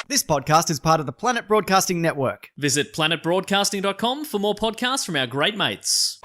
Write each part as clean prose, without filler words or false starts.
This podcast is part of the Planet Broadcasting Network. Visit planetbroadcasting.com for more podcasts from our great mates.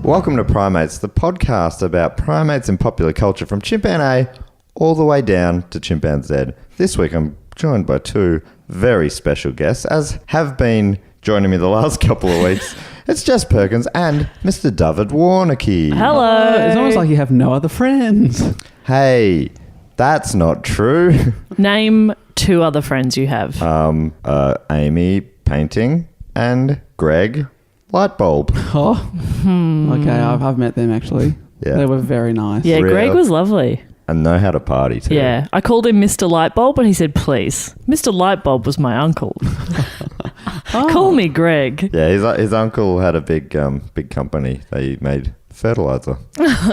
Welcome to Primates, the podcast about primates in popular culture from Chimpan A all the way down to Chimpan Z. This week I'm joined by two very special guests, as have been joining me the last couple of weeks. It's Jess Perkins and Mr. David Warneke. Hello. It's almost like you have no other friends. Hey, that's not true. Name two other friends you have. Amy, painting, and Greg, light bulb. Oh, okay. I've met them actually. Yeah. They were very nice. Yeah, Real. Greg was lovely. And know how to party too. Yeah. I called him Mr. Lightbulb and he said, please. Mr. Lightbulb was my uncle. Call me Greg. Yeah, his uncle had a big company. They made fertilizer.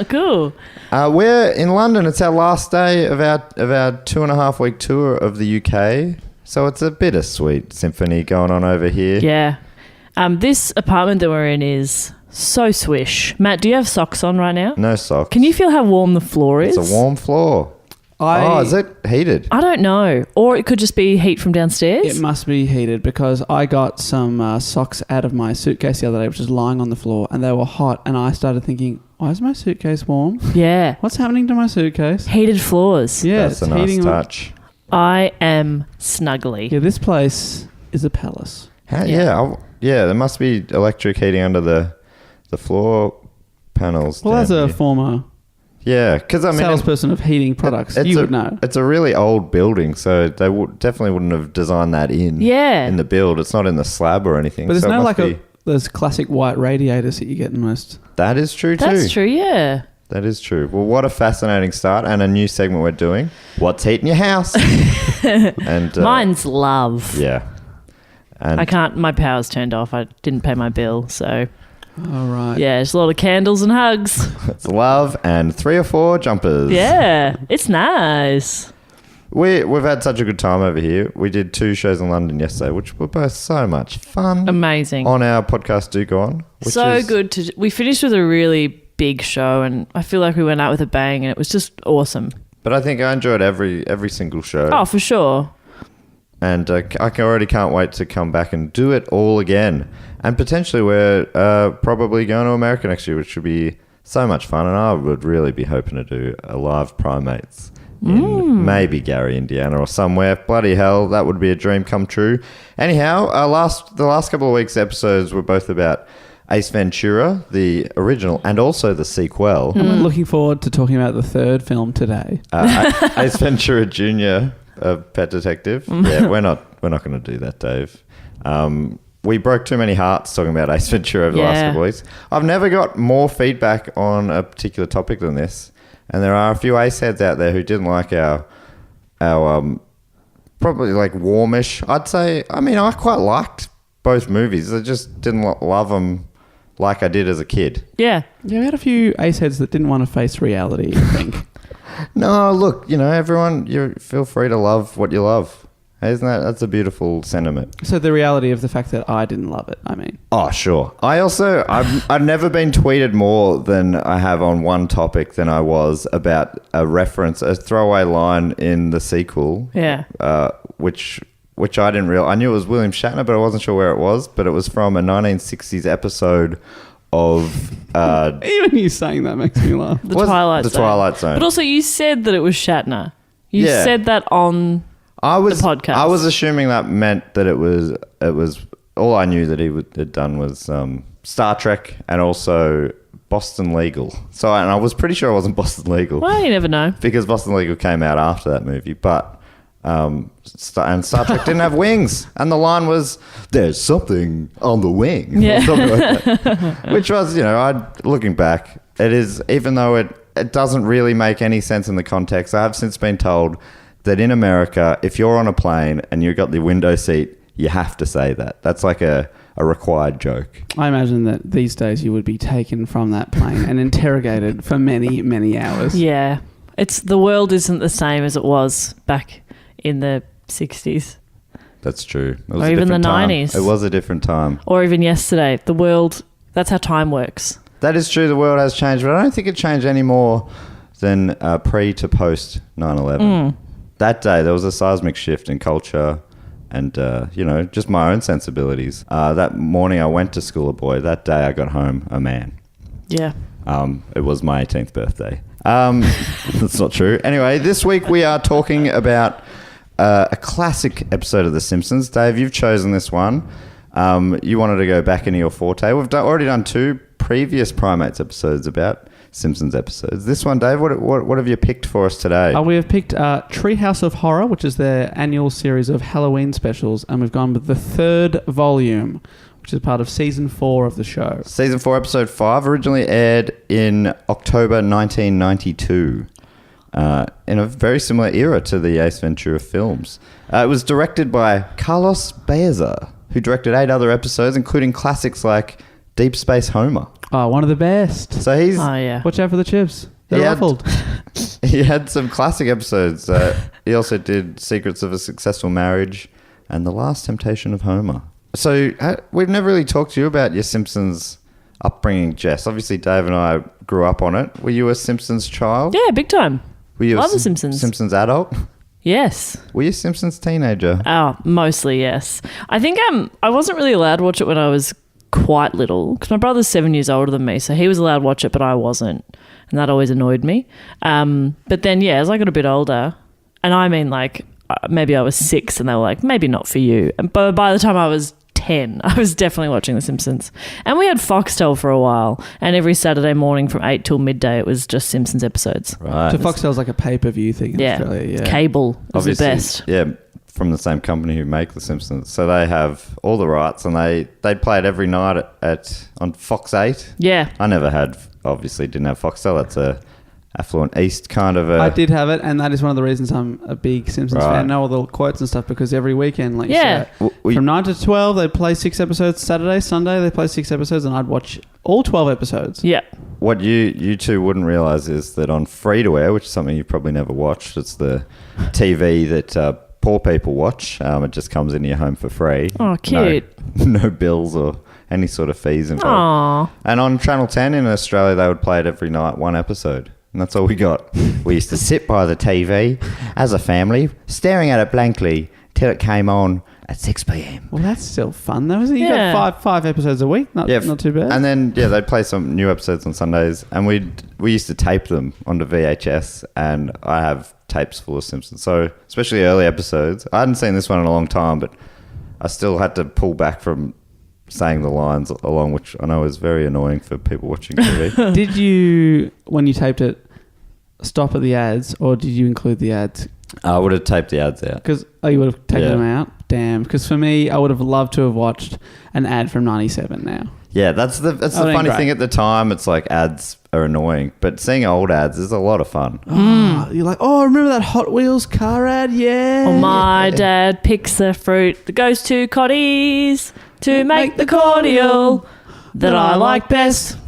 Cool. We're in London. It's our last day of our 2.5 week tour of the UK. So it's a bittersweet symphony going on over here. Yeah. This apartment that we're in is so swish. Matt, do you have socks on right now? No socks. Can you feel how warm the floor is? It's a warm floor. Is it heated? I don't know. Or it could just be heat from downstairs. It must be heated because I got some socks out of my suitcase the other day, which was lying on the floor, and they were hot. And I started thinking, why is my suitcase warm? Yeah. What's happening to my suitcase? Heated floors. Yeah, That's a it's nice heating. touch. I am snuggly. Yeah, this place is a palace. Yeah, there must be electric heating under the floor panels. Well, down as a here. former Yeah, because I mean, salesperson of heating products, you would know. It's a really old building, so they definitely wouldn't have designed that in the build. It's not in the slab or anything. But there's so no it like must be. those classic white radiators that you get in most. That is true too. That's true, yeah. That is true. Well, what a fascinating start, and a new segment we're doing. What's heating your house? And Mine's love. yeah. And I can't, my power's turned off. I didn't pay my bill, so All right. yeah, just a lot of candles and hugs. it's love and 3 or 4 jumpers. Yeah, it's nice. We've had such a good time over here. We did 2 shows in London yesterday, which were both so much fun. Amazing. On our podcast, Do Go On. Which So is, good to, we finished with a really big show and I feel like we went out with a bang and it was just awesome. But I think I enjoyed every single show. Oh, for sure. And I already can't wait to come back and do it all again. And potentially we're probably going to America next year, which would be so much fun. And I would really be hoping to do a live Primates in maybe Gary, Indiana or somewhere. Bloody hell, that would be a dream come true. Anyhow, the last couple of weeks' episodes were both about Ace Ventura, the original, and also the sequel. I'm looking forward to talking about the third film today. Ace Ventura Jr., Pet Detective. Yeah, we're not going to do that, Dave. We broke too many hearts talking about Ace Ventura over the last couple of weeks. I've never got more feedback on a particular topic than this, and there are a few Ace heads out there who didn't like our probably like warmish. I'd say. I mean, I quite liked both movies. I just didn't love them like I did as a kid. Yeah. Yeah, we had a few ace heads that didn't want to face reality, I think. No, look, everyone, you feel free to love what you love. Isn't that's a beautiful sentiment? So the reality of the fact that I didn't love it, I mean. Oh, sure. I've never been tweeted more than I have on one topic than I was about a throwaway line in the sequel. Yeah. Which I didn't realize. I knew it was William Shatner, but I wasn't sure where it was. But it was from a 1960s episode of... Even you saying that makes me laugh. The Twilight Zone. The Twilight Zone. But also you said that it was Shatner. You said that on the podcast. I was assuming that meant that it was all I knew that he had done was Star Trek and also Boston Legal. So and I was pretty sure it wasn't Boston Legal. Well, you never know. Because Boston Legal came out after that movie. But... and Star Trek didn't have wings, and the line was "There's something on the wing," or something like that. Which was, looking back, it is, even though it doesn't really make any sense in the context. I have since been told that in America, if you're on a plane and you've got the window seat, you have to say that. That's like a a required joke. I imagine that these days you would be taken from that plane and interrogated for many, many hours. Yeah. The world isn't the same as it was back in the 60s. That's true. It was Or a even the different time. 90s. It was a different time. Or even yesterday. The world, that's how time works. That is true. The world has changed, but I don't think it changed any more than pre to post 9/11. That day, there was a seismic shift in culture and, just my own sensibilities. That morning I went to school a boy. That day I got home a man. Yeah. It was my 18th birthday. That's not true. Anyway, this week we are talking about a classic episode of The Simpsons. Dave, you've chosen this one. You wanted to go back into your forte. We've already done 2 previous Primates episodes about Simpsons episodes. This one, Dave, what have you picked for us today? We have picked Treehouse of Horror, which is their annual series of Halloween specials, and we've gone with the 3rd volume, which is part of Season 4 of the show. Season 4, Episode 5, originally aired in October 1992. In a very similar era to the Ace Ventura films. It was directed by Carlos Baeza, who directed 8 other episodes, including classics like Deep Space Homer. Oh, one of the best. So he's... Oh, yeah. Watch out for the chips. They're He had- ruffled. He had some classic episodes. He also did Secrets of a Successful Marriage and The Last Temptation of Homer. So we've never really talked to you about your Simpsons upbringing, Jess. Obviously, Dave and I grew up on it. Were you a Simpsons child? Yeah, big time. Were you Love a The Simpsons. Simpsons adult? Yes. Were you a Simpsons teenager? Oh, mostly, yes. I think I wasn't really allowed to watch it when I was quite little because my brother's 7 years older than me, so he was allowed to watch it, but I wasn't. And that always annoyed me. But then, yeah, as I got a bit older, and I mean, like, maybe I was 6 and they were like, maybe not for you. But by the time I was 10, I was definitely watching The Simpsons. And we had Foxtel for a while, and every Saturday morning from 8 till midday, it was just Simpsons episodes. Right. So Foxtel's like a pay-per-view thing in Australia. Yeah. Cable is the Obviously, best. Yeah, from the same company who make The Simpsons. So they have all the rights, and they play it every night on Fox 8. Yeah. I never had, obviously didn't have Foxtel. That's a affluent East kind of a... I did have it, and that is one of the reasons I'm a big Simpsons Right. fan. I know all the quotes and stuff because every weekend, like Yeah. you say, from 9 to 12, they play 6 episodes. Saturday, Sunday, they play 6 episodes, and I'd watch all 12 episodes. Yeah. What you two wouldn't realise is that on free-to-air, which is something you've probably never watched, it's the TV that poor people watch. It just comes into your home for free. Oh, cute. No bills or any sort of fees involved. Aww. And on Channel 10 in Australia, they would play it every night, 1 episode. And that's all we got. We used to sit by the TV as a family, staring at it blankly till it came on at 6 p.m. Well, that's still fun, though, isn't it? You Yeah. got five episodes a week. Not too bad. And then, they'd play some new episodes on Sundays. And we used to tape them onto VHS. And I have tapes full of Simpsons. So, especially early episodes. I hadn't seen this one in a long time, but I still had to pull back from saying the lines along, which I know is very annoying for people watching TV. Did you, when you taped it, stop at the ads, or did you include the ads? I would have taped the ads out. Because you would have taken Yeah. them out. Damn. Because for me, I would have loved to have watched an ad from 97 now. Yeah, that's the funny thing at the time. It's like ads are annoying, but seeing old ads is a lot of fun. Oh, you're like, oh, remember that Hot Wheels car ad? Yeah. Well, my dad picks the fruit that goes to Cotties to make the cordial that I like best.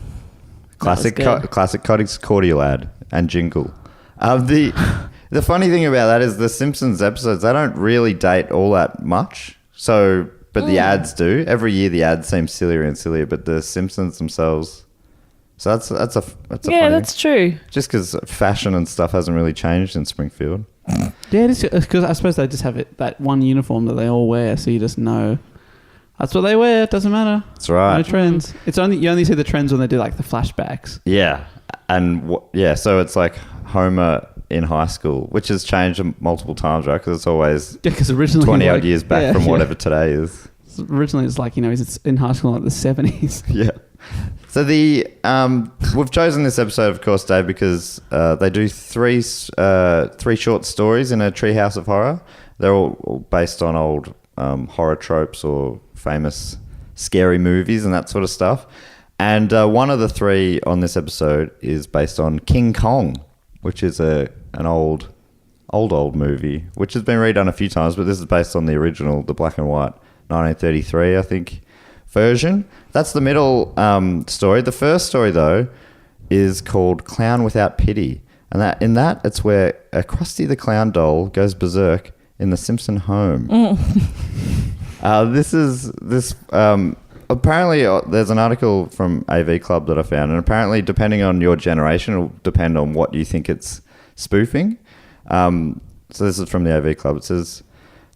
Classic good. classic Cotting's cordial ad and jingle. The funny thing about that is the Simpsons episodes, they don't really date all that much. So, but the ads do. Every year the ads seem sillier and sillier, but the Simpsons themselves. So that's a Yeah, funny that's true. just because fashion and stuff hasn't really changed in Springfield. Yeah, it is. Because I suppose they just have that one uniform that they all wear, so you just know that's what they wear. It doesn't matter. That's right. No trends. It's you only see the trends when they do like the flashbacks. Yeah, and so it's like Homer in high school, which has changed multiple times, right? Because it's always Yeah, because originally 20 like, odd years back from whatever today is. Originally, it's like he's in high school in like the 70s. Yeah. So we've chosen this episode, of course, Dave, because they do three short stories in a Treehouse of Horror. They're all based on old horror tropes or famous scary movies and that sort of stuff. And one of the 3 on this episode is based on King Kong, which is an old movie, which has been redone a few times, but this is based on the original, the black and white, 1933, I think, version. That's the middle story. The first story, though, is called Clown Without Pity. And in that, it's where a Krusty the Clown doll goes berserk in the Simpson home. Apparently, there's an article from AV Club that I found, and apparently, depending on your generation, it'll depend on what you think it's spoofing. So this is from the AV Club. It says,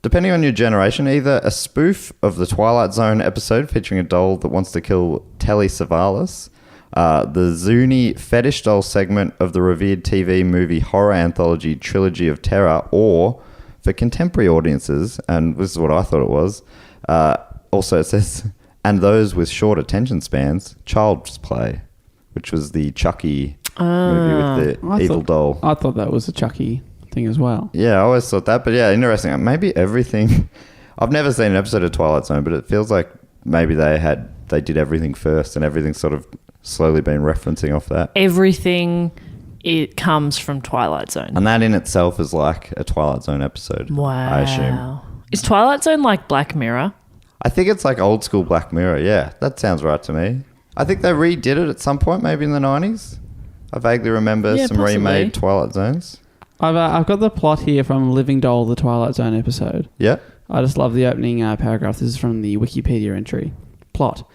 depending on your generation, either a spoof of the Twilight Zone episode featuring a doll that wants to kill Telly Savalas, the Zuni fetish doll segment of the revered TV movie horror anthology Trilogy of Terror, or for contemporary audiences, and this is what I thought it was, also it says, and those with short attention spans, Child's Play, which was the Chucky movie with the evil doll. I thought that was a Chucky thing as well. Yeah, I always thought that, but yeah, interesting. Maybe everything... I've never seen an episode of Twilight Zone, but it feels like maybe they did everything first and everything's sort of slowly been referencing off that. Everything, it comes from Twilight Zone. And that in itself is like a Twilight Zone episode, Wow. I assume. Is Twilight Zone like Black Mirror? I think it's like old school Black Mirror. Yeah, that sounds right to me. I think they redid it at some point, maybe in the 90s. I vaguely remember some possibly. remade Twilight Zones. I've got the plot here from Living Doll, the Twilight Zone episode. Yeah. I just love the opening paragraph. This is from the Wikipedia entry. Plot.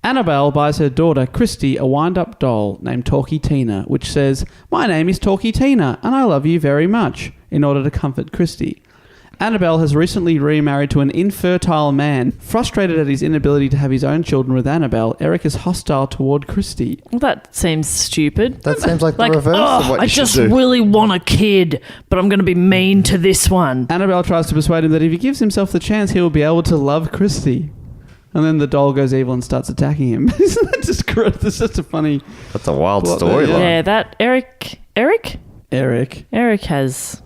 Annabelle buys her daughter, Christy, a wind-up doll named Talkie Tina, which says, "My name is Talkie Tina, and I love you very much," in order to comfort Christy. Annabelle has recently remarried to an infertile man. Frustrated at his inability to have his own children with Annabelle, Eric is hostile toward Christy. Well, that seems stupid. That seems like the reverse of what you I should just do. really want a kid, but I'm going to be mean to this one. Annabelle tries to persuade him that if he gives himself the chance, he will be able to love Christy. And then the doll goes evil and starts attacking him. Isn't that just great? That's just a funny... That's a wild Plot, storyline. Yeah, that Eric Eric. has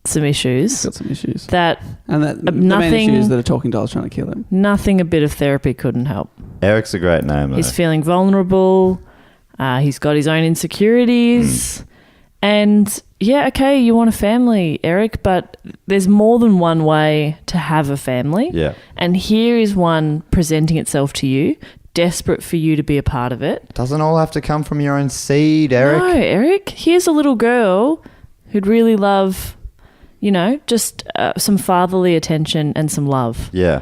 some issues. He's got some issues. That And that the main nothing- issue is that a talking doll is trying to kill him. nothing a bit of therapy couldn't help. Eric's a great name, though. He's feeling vulnerable. He's got his own insecurities. And yeah, okay, you want a family, Eric, but there's more than one way to have a family. Yeah. And here is one presenting itself to you, desperate for you to be a part of it. Doesn't all have to come from your own seed, Eric. No, Eric, here's a little girl who'd really love, just some fatherly attention and some love. Yeah.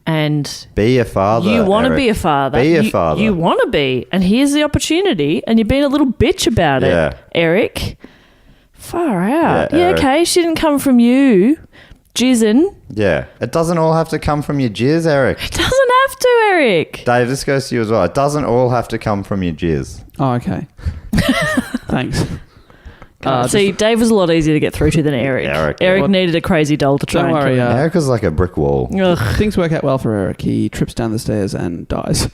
And Be a father, you want to Eric. be a father. Be a You- father. You want to be. And here's the opportunity. And you're being a little bitch about Yeah. it, Eric. Far out. Yeah, Yeah, Eric. okay. She didn't come from you. Jizzin. Yeah. It doesn't all have to come from your jizz, Eric. It doesn't have to, Eric. Dave, this goes to you as well. It doesn't all have to come from your jizz. Oh, okay. Thanks. See, Dave was a lot easier to get through to than Eric. Eric. What? needed a crazy doll to try Don't and worry, kill him. Eric is like a brick wall. Ugh, Things work out well for Eric. He trips down the stairs and dies.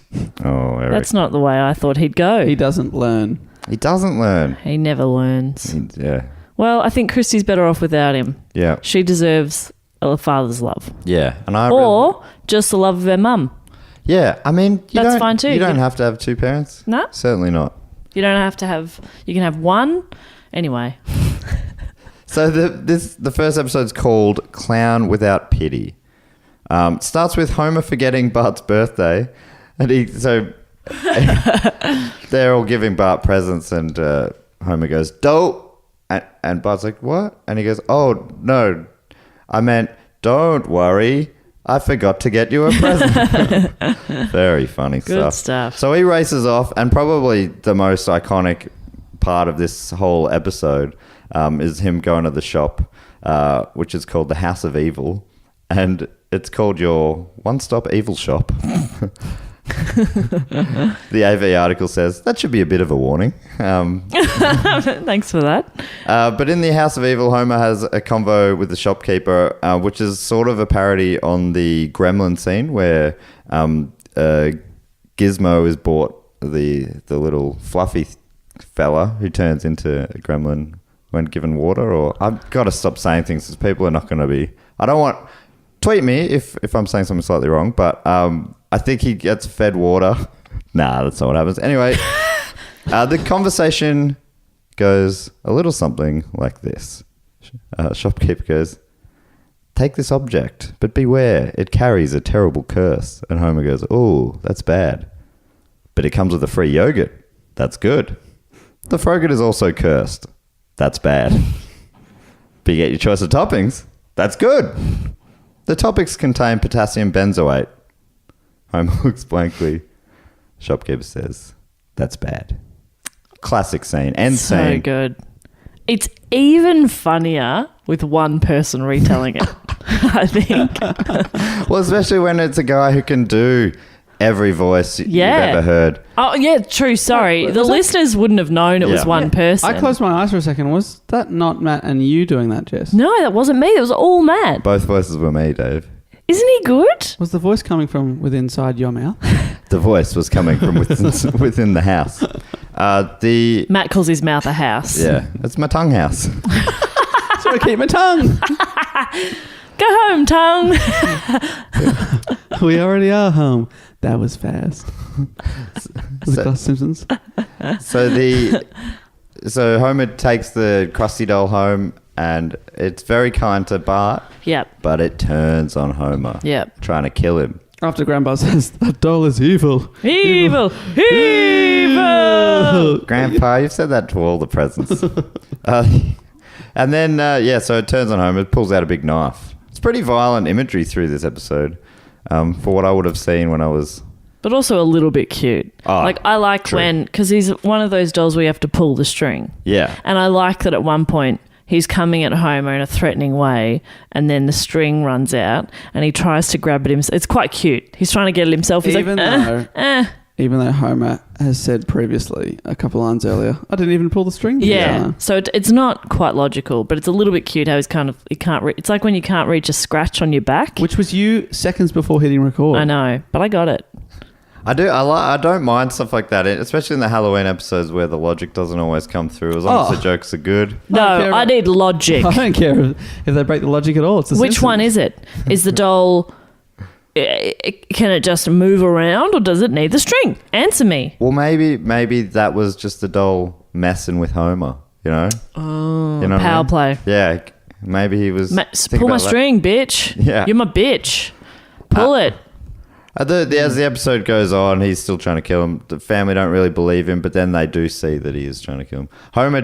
Oh, Eric. that's not the way I thought he'd go. He doesn't learn. He doesn't learn. He never learns. Yeah. Well, I think Christy's better off without him. Yeah. She deserves a father's love. Yeah. And I Or just the love of her mum. yeah. I mean, That's fine too. You don't have to have two parents. No? Certainly not. You don't have to have... You can have one. Anyway. So the first episode's called Clown Without Pity. It starts with Homer forgetting Bart's birthday, and they're all giving Bart presents, and Homer goes, "Dope," and Bart's like, "What?" And he goes, "Oh no, I meant don't worry, I forgot to get you a present." Very funny Good stuff. So he races off, and probably the most iconic part of this whole episode is him going to the shop, which is called the House of Evil, and it's called your one-stop evil shop. The AV article says that should be a bit of a warning. Thanks for that. But in the House of Evil, Homer has a convo with the shopkeeper, which is sort of a parody on the Gremlin scene where Gizmo is bought the little fluffy fella who turns into a gremlin when given water. Or I've got to stop saying things because people are not going to be... I don't want... Tweet me if I'm saying something slightly wrong, but I think he gets fed water. Nah, that's not what happens. Anyway, the conversation goes a little something like this. Shopkeeper goes, take this object, but beware, it carries a terrible curse. And Homer goes, oh, that's bad. But it comes with a free yogurt. That's good. The Frogurt is also cursed. That's bad. But you get your choice of toppings. That's good. The toppings contain potassium benzoate. Homer looks blankly. Shopkeeper says, that's bad. Classic scene. End So scene. good. It's even funnier with one person retelling it, I think. Well, especially when it's a guy who can do every voice you've ever heard. Oh, yeah, true. Sorry. Was the that- listeners wouldn't have known it was Yeah. one person. I closed my eyes for a second. Was that not Matt and you doing that, Jess? No, that wasn't me. It was all Matt. Both voices were me, Dave. Isn't he good? Was the voice coming from within inside your mouth? The voice was coming from within the house. The Matt calls his mouth a house. Yeah, it's my tongue house. So I keep my tongue. Go home, tongue. We already are home. That was fast. Was it Simpsons? So Homer takes the Krusty doll home, and it's very kind to Bart, Yep. but it turns on Homer, Yep. trying to kill him. After Grandpa says, that doll is evil. Evil. Evil. Grandpa, you've said that to all the presents. And then, so it turns on Homer, it pulls out a big knife. It's pretty violent imagery through this episode, for what I would have seen when I was... But also a little bit cute. Oh, like, I like true. when... Because he's one of those dolls where you have to pull the string. Yeah. And I like that at one point he's coming at Homer in a threatening way, and then the string runs out and he tries to grab it himself. It's quite cute. He's trying to get it himself. He's Even though Homer has said previously, a couple lines earlier, I didn't even pull the string. Yeah. So it's not quite logical, but it's a little bit cute how he's kind of... it's like when you can't reach a scratch on your back. Which was you seconds before hitting record. I know, but I got it. I do. I don't mind stuff like that, especially in the Halloween episodes where the logic doesn't always come through. As long as the jokes are good. No, I need logic. I don't care if they break the logic at all. It's the Which Simpsons. one is it? Is the doll... Can it just move around, or does it need the string? Answer me. Well, maybe that was just the doll messing with Homer. You know. Oh, You know what I power mean? play. Yeah. Maybe he was. thinking Pull my about that. string, bitch. Yeah. You're my bitch. Pull it. As the episode goes on, he's still trying to kill him. The family don't really believe him, but then they do see that he is trying to kill him. Homer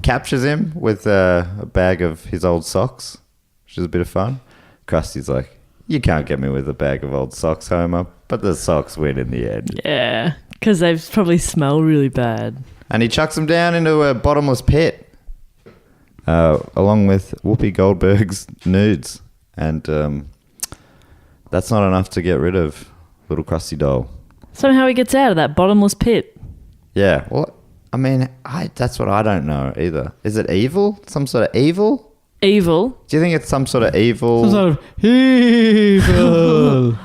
captures him with a bag of his old socks, which is a bit of fun. Krusty's like, you can't get me with a bag of old socks, Homer, but the socks win in the end. Yeah, because they probably smell really bad. And he chucks him down into a bottomless pit, along with Whoopi Goldberg's nudes. And that's not enough to get rid of little Krusty doll. Somehow he gets out of that bottomless pit. Yeah, well, I mean, that's what I don't know either. Is it evil? Some sort of evil? Evil. Do you think it's some sort of evil? Some sort of evil.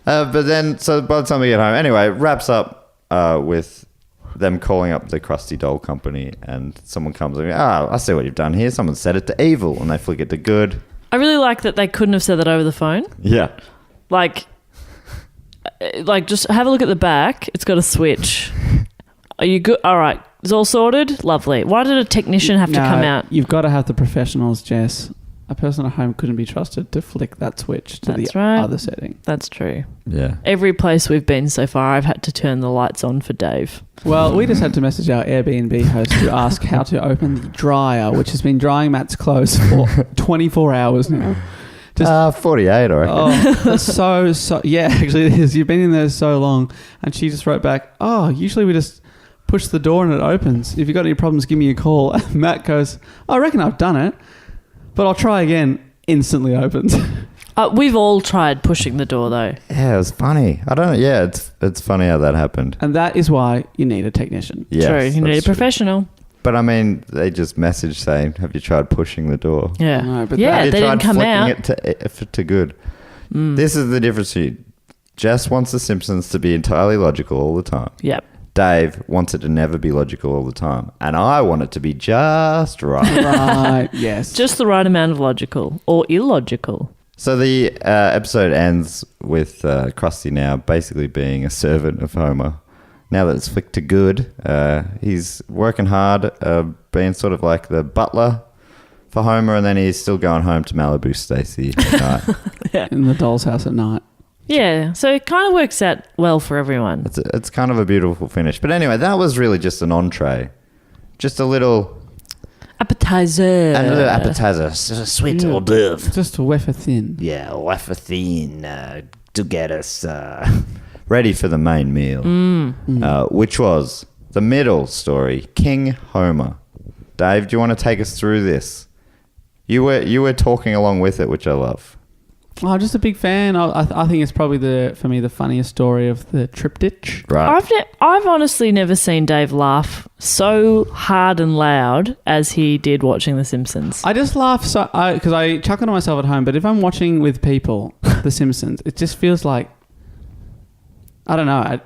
But then, so by the time we get home, anyway, it wraps up with them calling up the Krusty Doll Company, and someone comes and goes, I see what you've done here. Someone set it to evil, and they flick it to good. I really like that they couldn't have said that over the phone. Yeah. Like just have a look at the back. It's got a switch. Are you good? All right. It's all sorted? Lovely. Why did a technician have to come out? You've got to have the professionals, Jess. A person at home couldn't be trusted to flick that switch to That's the right. other setting. That's true. Yeah. Every place we've been so far, I've had to turn the lights on for Dave. Well, we just had to message our Airbnb host to ask how to open the dryer, which has been drying Matt's clothes for 24 hours now. 48, I reckon. Oh, that's so. Yeah, actually it is. You've been in there so long. And she just wrote back, usually we just push the door and it opens. If you've got any problems, give me a call. And Matt goes, I reckon I've done it, but I'll try again. Instantly opens. We've all tried pushing the door, though. Yeah, it was funny. I don't know. Yeah, it's funny how that happened. And that is why you need a technician. Yes, True. You need a that's true. professional. But I mean, they just messaged saying, have you tried pushing the door? Yeah. No, but yeah, Have you they didn't tried come flicking out. it to good? This is the difference here. Jess wants the Simpsons to be entirely logical all the time. Yep. Dave wants it to never be logical all the time. And I want it to be just right. Right, yes. Just the right amount of logical or illogical. So the episode ends with Krusty now basically being a servant of Homer. Now that it's flicked to good, he's working hard, being sort of like the butler for Homer, and then he's still going home to Malibu Stacy at night. In the doll's house at night. Yeah, so it kind of works out well for everyone. It's kind of a beautiful finish. But anyway, that was really just an entree. Just a little Appetizer. And a little appetizer. It's a sweet hors d'oeuvre. Just a wafer thin. Yeah, wafer thin to get us ready for the main meal, which was the middle story, King Homer. Dave, do you want to take us through this? You were talking along with it, which I love. Oh, just a big fan. I think it's probably for me the funniest story of the triptych. Right. I've honestly never seen Dave laugh so hard and loud as he did watching The Simpsons. I just laugh because I chuckle to myself at home, but if I'm watching with people The Simpsons, it just feels like, I don't know,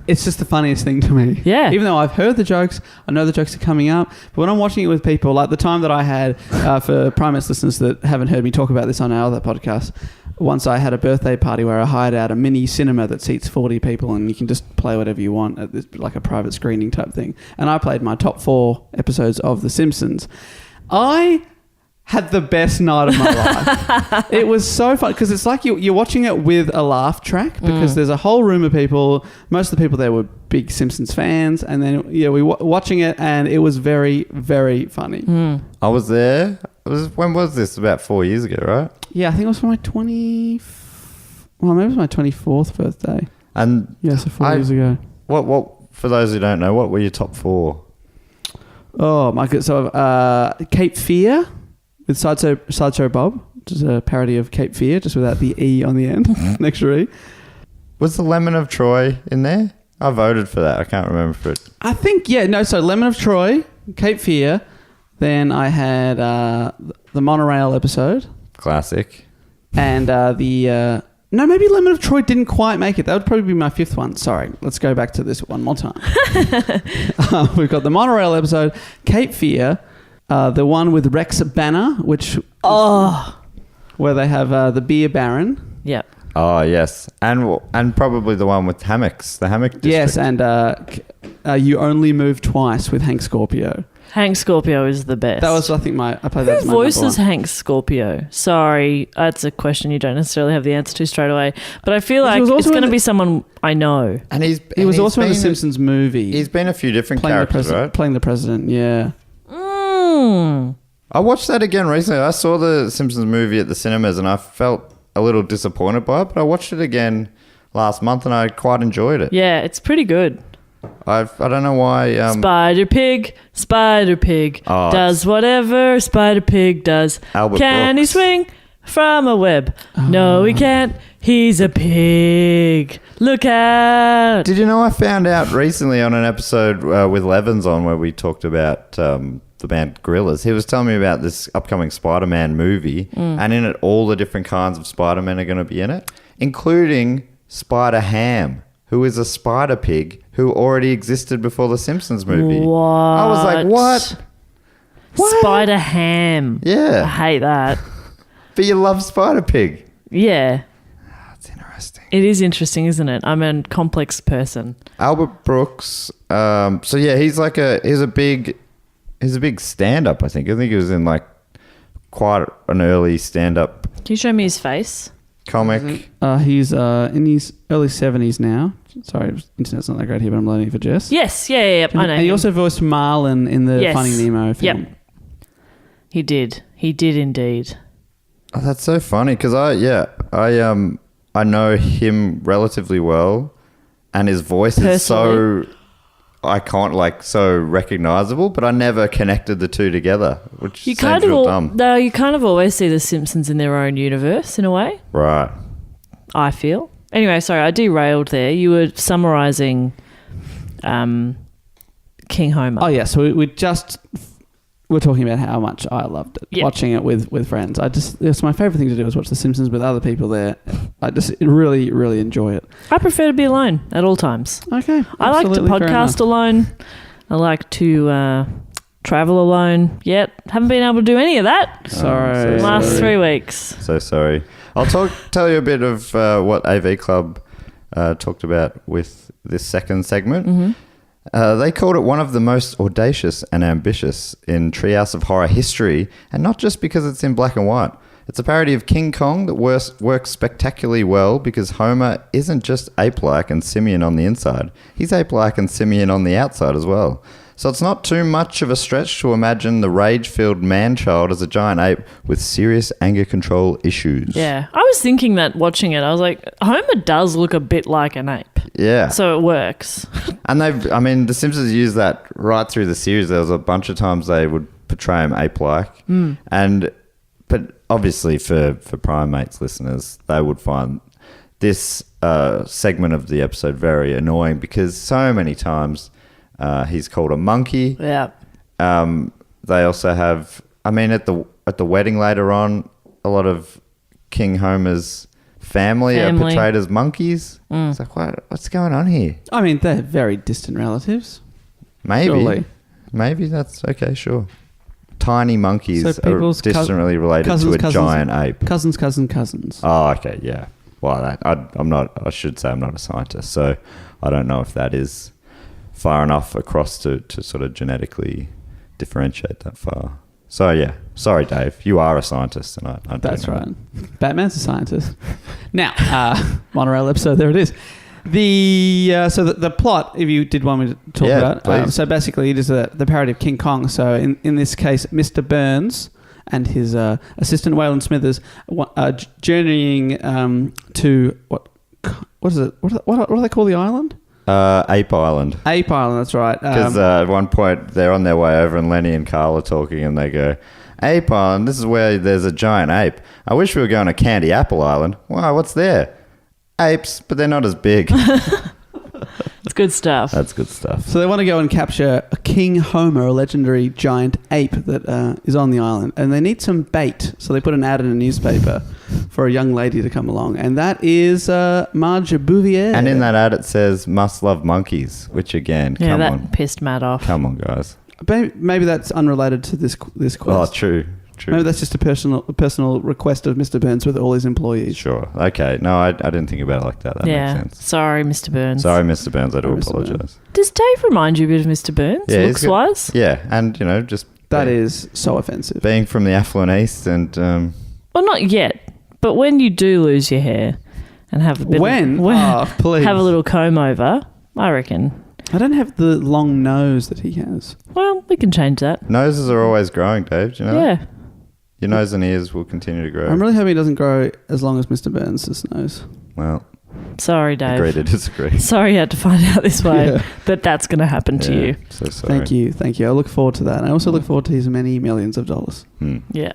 it's just the funniest thing to me. Yeah. Even though I've heard the jokes, I know the jokes are coming up, but when I'm watching it with people, like the time that I had for Primate's listeners that haven't heard me talk about this on our other podcast, once I had a birthday party where I hired out a mini cinema that seats 40 people and you can just play whatever you want at this, like a private screening type thing. And I played my top 4 episodes of The Simpsons. I had the best night of my life. It was so fun because it's like you're watching it with a laugh track because there's a whole room of people. Most of the people there were big Simpsons fans, and then we were watching it, and it was very, very funny. I was there. When was this? About 4 years ago, right? Yeah, I think it was for my maybe it was my 24th birthday. And yeah, so 4 years ago. What? For those who don't know, what were your top 4? Oh my god! So Cape Fear with Sideshow Bob, which is a parody of Cape Fear, just without the E on the end, an extra E. Was the Lemon of Troy in there? I voted for that. I can't remember for it. I think, so Lemon of Troy, Cape Fear, then I had the monorail episode. Classic. And maybe Lemon of Troy didn't quite make it. That would probably be my 5th one. Sorry, let's go back to this one more time. We've got the monorail episode, Cape Fear, the one with Rex Banner, where they have the beer baron. Yep. Oh yes, and probably the one with hammocks, the hammock district. Yes, and You Only Move Twice with Hank Scorpio. Hank Scorpio is the best. That was, I think, I played that as Who my voices number 1. Hank Scorpio? Sorry, that's a question you don't necessarily have the answer to straight away. But I feel like it's going to be someone I know. And he was also in the Simpsons movie. He's been a few different characters, right? Playing the president, yeah. I watched that again recently. I saw the Simpsons movie at the cinemas and I felt a little disappointed by it, but I watched it again last month and I quite enjoyed it. Yeah, it's pretty good. I don't know why. Spider Pig does whatever Spider Pig does. Albert Can Brooks. he swing from a web? No, he can't. He's a pig. Look out. Did you know I found out recently on an episode with Levins on where we talked about the band Gorillaz? He was telling me about this upcoming Spider-Man movie, and in it all the different kinds of Spider-Men are going to be in it, including Spider-Ham, who is a spider pig who already existed before the Simpsons movie. What? I was like, what? Spider Ham. Yeah. I hate that. But you love Spider Pig. Yeah. That's interesting. It is interesting, isn't it? I'm a complex person. Albert Brooks. So yeah, he's a big stand-up. I think he was in like quite an early stand-up Can you show me his face? comic. He's in his early 70s now. Sorry, internet's not that great here, but I'm learning for Jess. Yes. Yeah. I know. And he him. also voiced Marlin in the Yes. Finding Nemo film. Yep. He did. He did indeed. Oh, that's so funny because I know him relatively well, and his voice is so iconic, like so recognizable. But I never connected the two together, which You seems kind of real dumb. No, you kind of always see the Simpsons in their own universe in a way. Right. I feel. Anyway, sorry, I derailed there. You were summarising King Homer. Oh, yeah. So we're talking about how much I loved it, Yep. watching it with friends. It's my favourite thing to do is watch The Simpsons with other people there. I just really, really enjoy it. I prefer to be alone at all times. Okay. I like to absolutely, fair enough. podcast alone. I like to travel alone. Yet haven't been able to do any of that. Sorry. so Last sorry. 3 weeks. So sorry. I'll tell you a bit of what AV Club talked about with this second segment. They called it one of the most audacious and ambitious in Treehouse of Horror history, and not just because it's in black and white. It's a parody of King Kong that works spectacularly well because Homer isn't just ape-like and simian on the inside. He's ape-like and simian on the outside as well. So it's not too much of a stretch to imagine the rage-filled man-child as a giant ape with serious anger control issues. Yeah. I was thinking that watching it. I was like, Homer does look a bit like an ape. Yeah. So it works. And The Simpsons used that right through the series. There was a bunch of times they would portray him ape-like. But obviously for Primate's listeners, they would find this segment of the episode very annoying because so many times he's called a monkey. Yeah. They also have, at the wedding later on, a lot of King Homer's family are portrayed as monkeys. It's like, what's going on here? I mean, they're very distant relatives. Maybe. Surely. Maybe that's okay, sure. Tiny monkeys So are distantly related to a giant ape. Cousins. Oh, okay, yeah. Well, I should say I'm not a scientist, so I don't know if that is far enough across to sort of genetically differentiate that far. So, yeah. Sorry, Dave. You are a scientist. And I That's right. Batman's a scientist. Now, monorail episode, there it is. The plot, if you did want me to talk about, please. so basically it is the parody of King Kong. So in this case, Mr. Burns and his assistant Waylon Smithers journeying to what is it? What do they call the island? Ape Island. Ape Island, that's right. Because at one point they're on their way over and Lenny and Carl are talking and they go, Ape Island, this is where there's a giant ape. I wish we were going to Candy Apple Island. Wow, what's there? Apes, but they're not as big. It's good stuff. That's good stuff. So they want to go and capture a King Homer, a legendary giant ape that is on the island. And they need some bait. So they put an ad in a newspaper for a young lady to come along. And that is Marge Bouvier. And in that ad it says, must love monkeys, which again, yeah, come that on. pissed Matt off. Come on, guys. Maybe that's unrelated to this quest. Oh, true. Maybe that's just a personal request of Mr. Burns with all his employees. Sure. Okay. No, I didn't think about it like that. That makes sense. Sorry, Mr. Burns. Sorry, Mr. Burns. I do Mr. apologise. Does Dave remind you a bit of Mr. Burns, Yeah, looks-wise? Yeah, and, just... That is so offensive. Being from the affluent East and... Well, not yet, but when you do lose your hair and have a bit please. have a little comb over, I reckon. I don't have the long nose that he has. Well, we can change that. Noses are always growing, Dave. Do you know that? Yeah. Your nose and ears will continue to grow. I'm really hoping he doesn't grow as long as Mr. Burns' nose. Well, Sorry, Dave. agree to disagree. Sorry you had to find out this way, Yeah. but that's going to happen to you. So sorry. Thank you. I look forward to that. And I also look forward to his many millions of dollars. Yeah.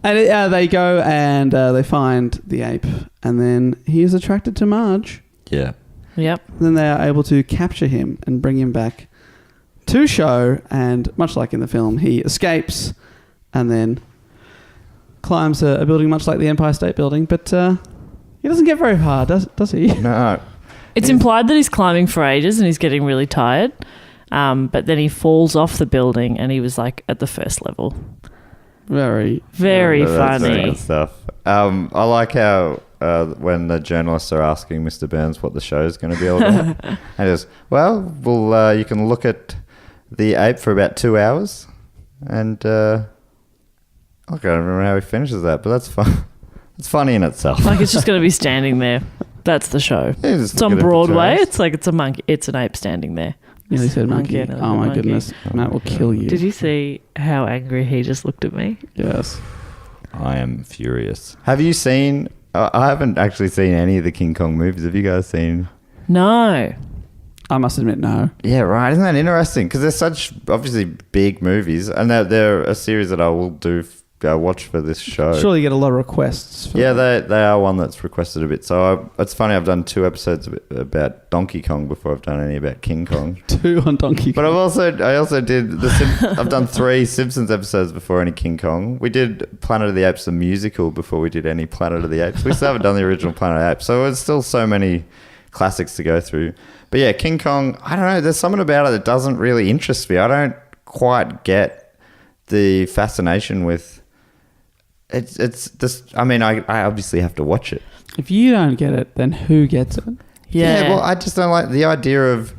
And they go and they find the ape. And then he is attracted to Marge. Yeah. Yep. Then they are able to capture him and bring him back to show. And much like in the film, he escapes and then climbs a building much like the Empire State Building. But he doesn't get very far, does he? No. It's implied that he's climbing for ages and he's getting really tired. But then he falls off the building and he was like at the first level. Very Very That's funny. good stuff. I like how when the journalists are asking Mr. Burns what the show is going to be all about, and he goes, well, you can look at the ape for about 2 hours, and I can't remember how he finishes that, but that's fun. It's funny in itself. Like it's just going to be standing there. That's the show. Yeah, just It's look on at it for Broadway. 2 hours. It's like it's a monkey. It's an ape standing there. Nearly said monkey. Monkey, Oh my monkey. goodness. Matt will kill you. Did you see how angry he just looked at me? Yes. I am furious. Have you seen... I haven't actually seen any of the King Kong movies. Have you guys seen... No. I must admit, no. Yeah, right. Isn't that interesting? Because they're such obviously big movies, and they're a series that I will watch for this show. Surely you get a lot of requests. For Yeah, that. they are one that's requested a bit. So it's funny, I've done 2 episodes about Donkey Kong before I've done any about King Kong. 2 on Donkey But Kong. I also did I've done 3 Simpsons episodes before any King Kong. We did Planet of the Apes the musical before we did any Planet of the Apes. We still haven't done the original Planet of the Apes, so there's still so many classics to go through. But yeah, King Kong, I don't know, there's something about it that doesn't really interest me. I don't quite get the fascination with it's this. I mean, I obviously have to watch it. If you don't get it, then who gets it? Yeah. Well, I just don't like the idea of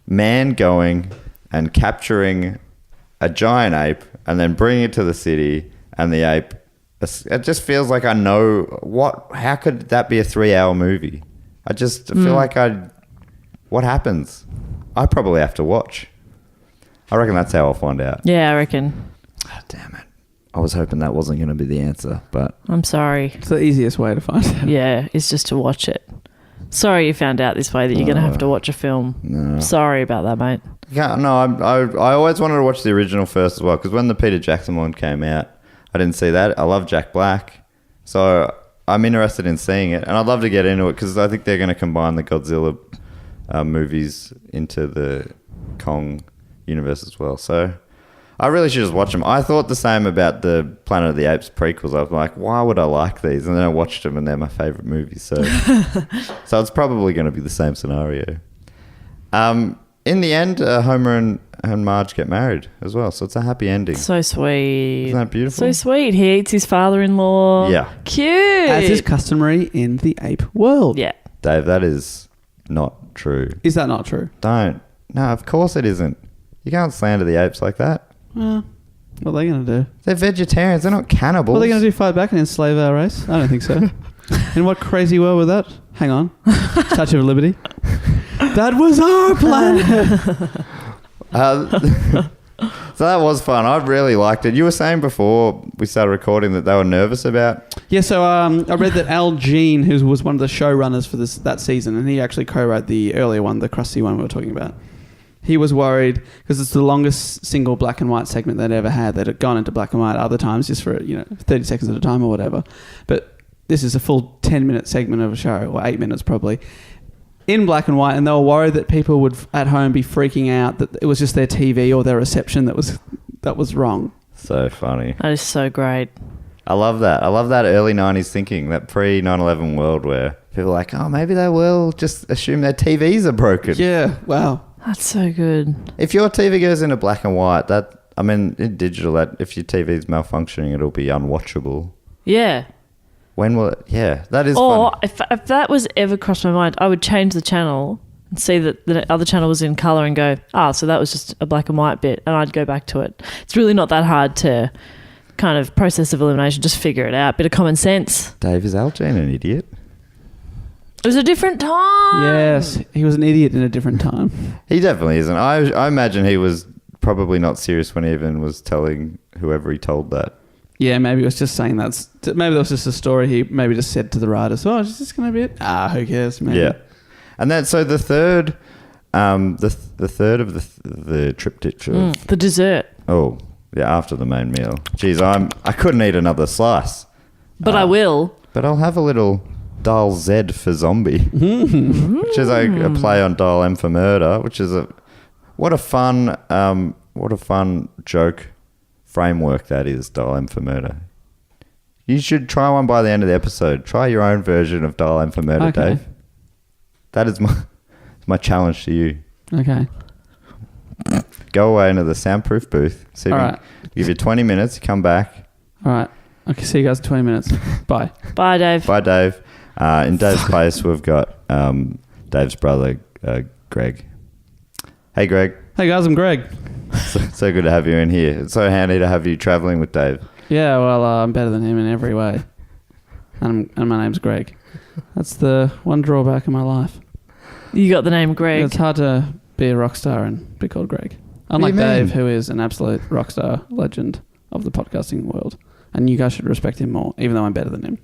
man going and capturing a giant ape and then bringing it to the city, and the ape, it just feels like I know how could that be a 3-hour movie? I just feel like what happens? I probably have to watch. I reckon that's how I'll find out. Yeah, I reckon. Oh, damn it. I was hoping that wasn't going to be the answer, but... I'm sorry. It's the easiest way to find out. Yeah, it's just to watch it. Sorry you found out this way that you're going to have to watch a film. No. Sorry about that, mate. Yeah, no, I always wanted to watch the original first as well, because when the Peter Jackson one came out, I didn't see that. I love Jack Black, so I'm interested in seeing it, and I'd love to get into it, because I think they're going to combine the Godzilla movies into the Kong universe as well, so I really should just watch them. I thought the same about the Planet of the Apes prequels. I was like, why would I like these? And then I watched them, and they're my favourite movies, so so it's probably going to be the same scenario. In the end, Homer and Marge get married as well, so it's a happy ending. So sweet. Isn't that beautiful? So sweet. He eats his father-in-law. Yeah. Cute. As is customary in the ape world. Yeah. Dave, that is not true. Is that not true? Don't. No, of course it isn't. You can't slander the apes like that. What are they going to do? They're vegetarians. They're not cannibals. What are they going to do, fight back and enslave our race? I don't think so. In what crazy world was that? Hang on. Statue of Liberty. That was our planet. So that was fun. I really liked it. You were saying before we started recording that they were nervous about... Yeah, so I read that Al Jean, who was one of the showrunners for that season, and he actually co-wrote the earlier one, the crusty one we were talking about. He was worried because it's the longest single black and white segment they'd ever had. They'd gone into black and white other times just for 30 seconds at a time or whatever. But this is a full 10-minute segment of a show, or 8 minutes probably, in black and white, and they were worried that people would at home be freaking out that it was just their TV or their reception that was wrong. So funny. That is so great. I love that. I love that early 90s thinking, that pre-9/11 world where people are like, oh, maybe they will just assume their TVs are broken. Yeah, wow. That's so good. If your TV goes into black and white, in digital, that if your TV's malfunctioning, it'll be unwatchable. Yeah. When will it? Yeah, that is Or fun. if that was ever crossed my mind, I would change the channel and see that the other channel was in colour and go, so that was just a black and white bit, and I'd go back to it. It's really not that hard to kind of process of elimination, just figure it out. Bit of common sense. Dave, is Al Jean an idiot? It was a different time. Yes, he was an idiot in a different time. He definitely isn't. I imagine he was probably not serious when he even was telling whoever he told that. Yeah, maybe it was just saying maybe that was just a story he maybe just said to the writers. Oh, is this going to be it? Who cares? Maybe. Yeah. And then, so the third, the third of the triptych of... The dessert. Oh, yeah, after the main meal. Geez, I couldn't eat another slice. But I will. But I'll have a little dial Z for zombie, which is a play on dial M for murder, which is what a fun joke framework that is, dial M for murder. You should try one by the end of the episode. Try your own version of dial M for murder, Okay. Dave. That is my challenge to you. Okay. Go away into the soundproof booth. See All right. Give you 20 minutes. You come back. All right. Okay, see you guys in 20 minutes. Bye. Bye, Dave. Bye, Dave. In Dave's place, we've got Dave's brother, Greg. Hey, Greg. Hey guys, I'm Greg. So good to have you in here. It's so handy to have you traveling with Dave. Yeah, well, I'm better than him in every way. And my name's Greg. That's the one drawback in my life. You got the name Greg. It's hard to be a rock star and be called Greg. Unlike do you mean? Dave, who is an absolute rock star legend of the podcasting world. And you guys should respect him more, even though I'm better than him.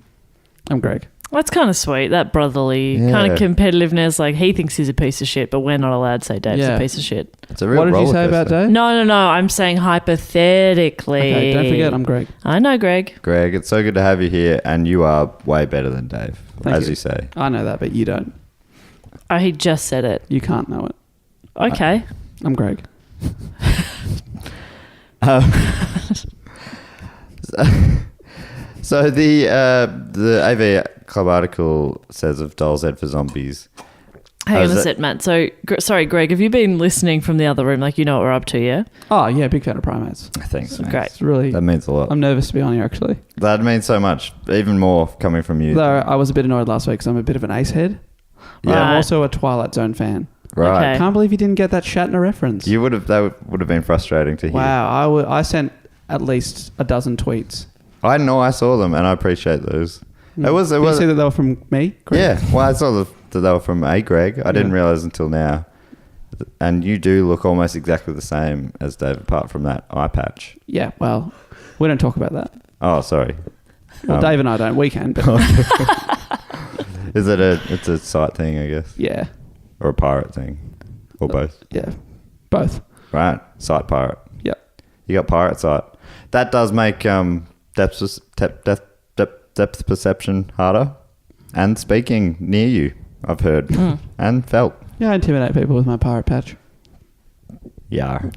I'm Greg. That's kind of sweet, that brotherly kind of competitiveness. Like, he thinks he's a piece of shit, but we're not allowed to say Dave's a piece of shit. It's a real What did you roller say about coaster. Dave? No. I'm saying hypothetically. Okay, don't forget, I'm Greg. I know, Greg. Greg, it's so good to have you here, and you are way better than Dave, Thank as you. you say. I know that, but you don't. Oh, he just said it. You can't know it. Okay. I'm Greg. So the AV Club article says of Dial Z for zombies. Hang on a sec, Matt. So, sorry, Greg, have you been listening from the other room? Like, you know what we're up to, yeah? Oh, yeah, big fan of Primates. Thanks, mate. Great. It's really... That means a lot. I'm nervous to be on here, actually. That means so much. Even more coming from you. Though I was a bit annoyed last week because I'm a bit of an Ace head. But Yeah. I'm also a Twilight Zone fan. Right. Okay. Can't believe you didn't get that Shatner reference. You would have. That would have been frustrating to hear. Wow, I sent at least a dozen tweets. I know. I saw them, and I appreciate those. It was. It Did was. you see that they were from me? Greg? Yeah. Well, I saw that they were from Greg. I didn't realize until now. And you do look almost exactly the same as Dave, apart from that eye patch. Yeah, well, we don't talk about that. Oh, sorry. Well, Dave and I don't. We can, but Is it it's a sight thing, I guess? yeah. Or a pirate thing? Or both? Yeah. Both. Right. Sight pirate. Yep. You got pirate sight. That does make depth perception harder. And speaking near you, I've heard. And felt. Yeah, I intimidate people with my pirate patch. Yeah.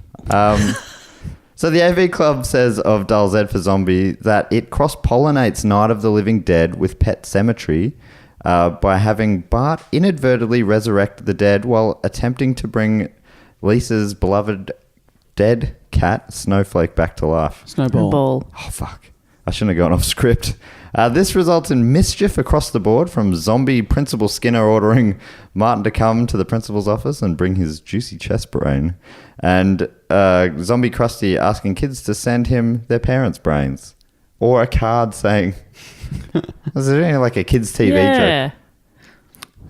So the AV Club says of Dull Z for Zombie that it cross-pollinates Night of the Living Dead with Pet Cemetery by having Bart inadvertently resurrect the dead while attempting to bring Lisa's beloved dead cat, Snowflake, back to life. Snowball. Ball. Oh, fuck. I shouldn't have gone off script. This results in mischief across the board, from zombie Principal Skinner ordering Martin to come to the principal's office and bring his juicy chest brain, and zombie Krusty asking kids to send him their parents' brains, or a card saying, was it like a kids' TV Yeah. joke?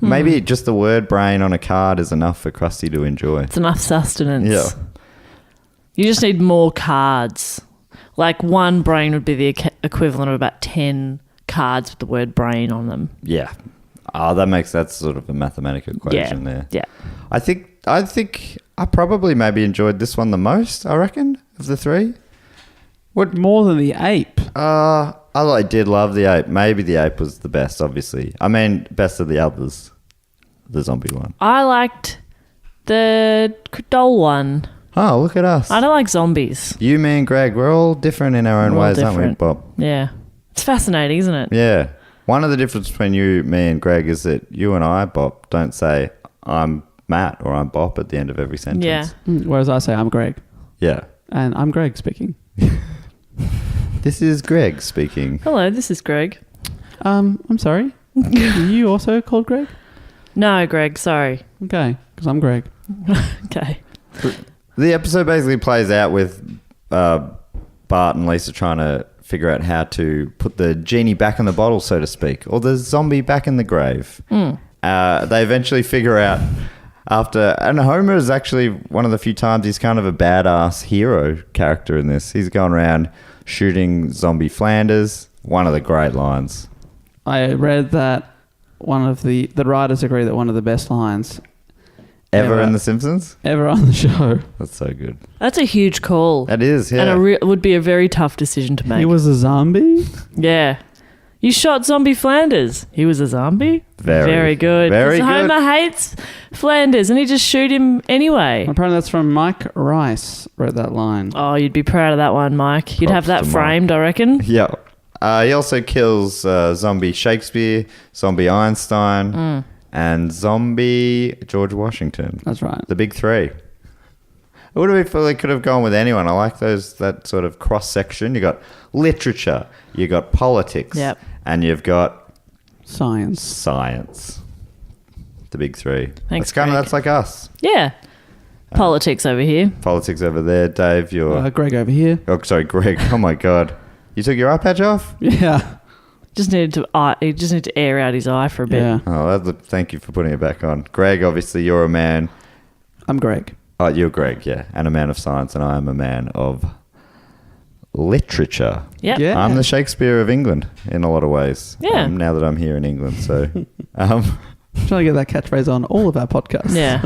Maybe just the word brain on a card is enough for Krusty to enjoy. It's enough sustenance. Yeah. You just need more cards. Like one brain would be the equivalent of about 10 cards with the word brain on them. Yeah. Oh, that's sort of a mathematical equation there. Yeah. I think I probably maybe enjoyed this one the most, I reckon, of the three. What, more than the ape? I did love the ape. Maybe the ape was the best, obviously. I mean, best of the others. The zombie one. I liked the doll one. Oh, look at us. I don't like zombies. You, me, and Greg, we're all different in our own We're all ways, aren't we, different. Bob? Yeah. It's fascinating, isn't it? Yeah. One of the differences between you, me, and Greg is that you and I, Bob, don't say, I'm Matt or I'm Bob at the end of every sentence. Yeah. Whereas I say, I'm Greg. Yeah. And I'm Greg speaking. This is Greg speaking. Hello, this is Greg. I'm sorry. Are you also called Greg? No, Greg, sorry. Okay, because I'm Greg. Okay. The episode basically plays out with Bart and Lisa trying to figure out how to put the genie back in the bottle, so to speak, or the zombie back in the grave. They eventually figure out and Homer is actually one of the few times he's kind of a badass hero character in this. He's going around shooting zombie Flanders. One of the great lines. I read that one of the writers agree that one of the best lines Ever in The Simpsons? ever on the show. That's so good. That's a huge call. That is, yeah. And it would be a very tough decision to make. He was a zombie? Yeah. You shot zombie Flanders. He was a zombie? Very good. very 'Cause good. Homer hates Flanders and he just shoot him anyway. Apparently that's from Mike Rice, wrote that line. Oh, you'd be proud of that one, Mike. You'd have Props that to framed, I reckon. Yeah. He also kills zombie Shakespeare, zombie Einstein, and zombie George Washington. That's right. The big three. It would have been, they could have gone with anyone. I like that sort of cross section. You got literature, you got politics, Yep. and you've got Science. science. The big three. Thanks, Greg. Greg. That's like us. Yeah. Politics over here. Politics over there, Dave. You're. Greg over here. Oh, sorry, Greg. Oh my God. You took your eye patch off? Yeah. He just needed to air out his eye for a bit. Yeah. Oh, thank you for putting it back on. Greg, obviously, you're a man. I'm Greg. Oh, you're Greg, yeah. And a man of science, and I am a man of literature. Yep. Yeah. I'm the Shakespeare of England in a lot of ways. Yeah. Now that I'm here in England, so. I'm trying to get that catchphrase on all of our podcasts. Yeah.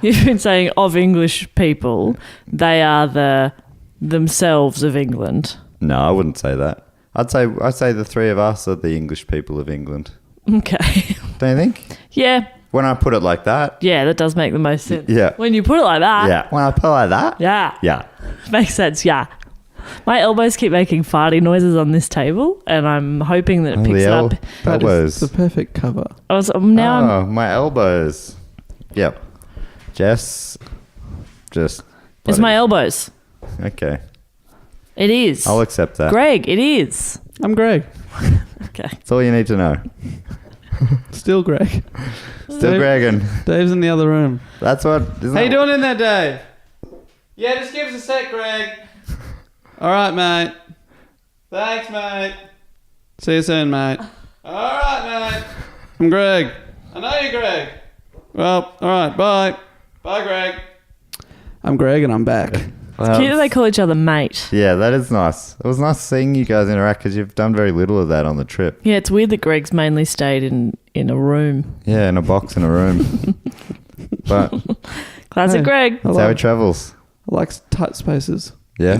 You've been saying of English people, they are the themselves of England. No, I wouldn't say that. I'd say the three of us are the English people of England. Okay. Don't you think? Yeah. When I put it like that. Yeah, that does make the most sense. Yeah. When you put it like that. Yeah. When I put it like that. Yeah. Yeah. Makes sense, yeah. My elbows keep making farty noises on this table, and I'm hoping that it picks it up. That Elbows. is the perfect cover. Oh, my elbows. Yep. Jess, just. It's my elbows. Okay. It is. I'll accept that. Greg, it is. I'm Greg. Okay. That's all you need to know. Still Greg. Still Gregging. Dave's in the other room. That's what. How you doing in there, Dave? Yeah, just give us a sec, Greg. All right, mate. Thanks, mate. See you soon, mate. All right, mate. I'm Greg. I know you're Greg. Well, all right, bye. Bye, Greg. I'm Greg and I'm back. It's cute that they call each other mate. Yeah, that is nice. It was nice seeing you guys interact because you've done very little of that on the trip. Yeah, it's weird that Greg's mainly stayed in a room. Yeah, in a box in a room. But Classic Greg. that's how he travels. I like tight spaces. Yeah.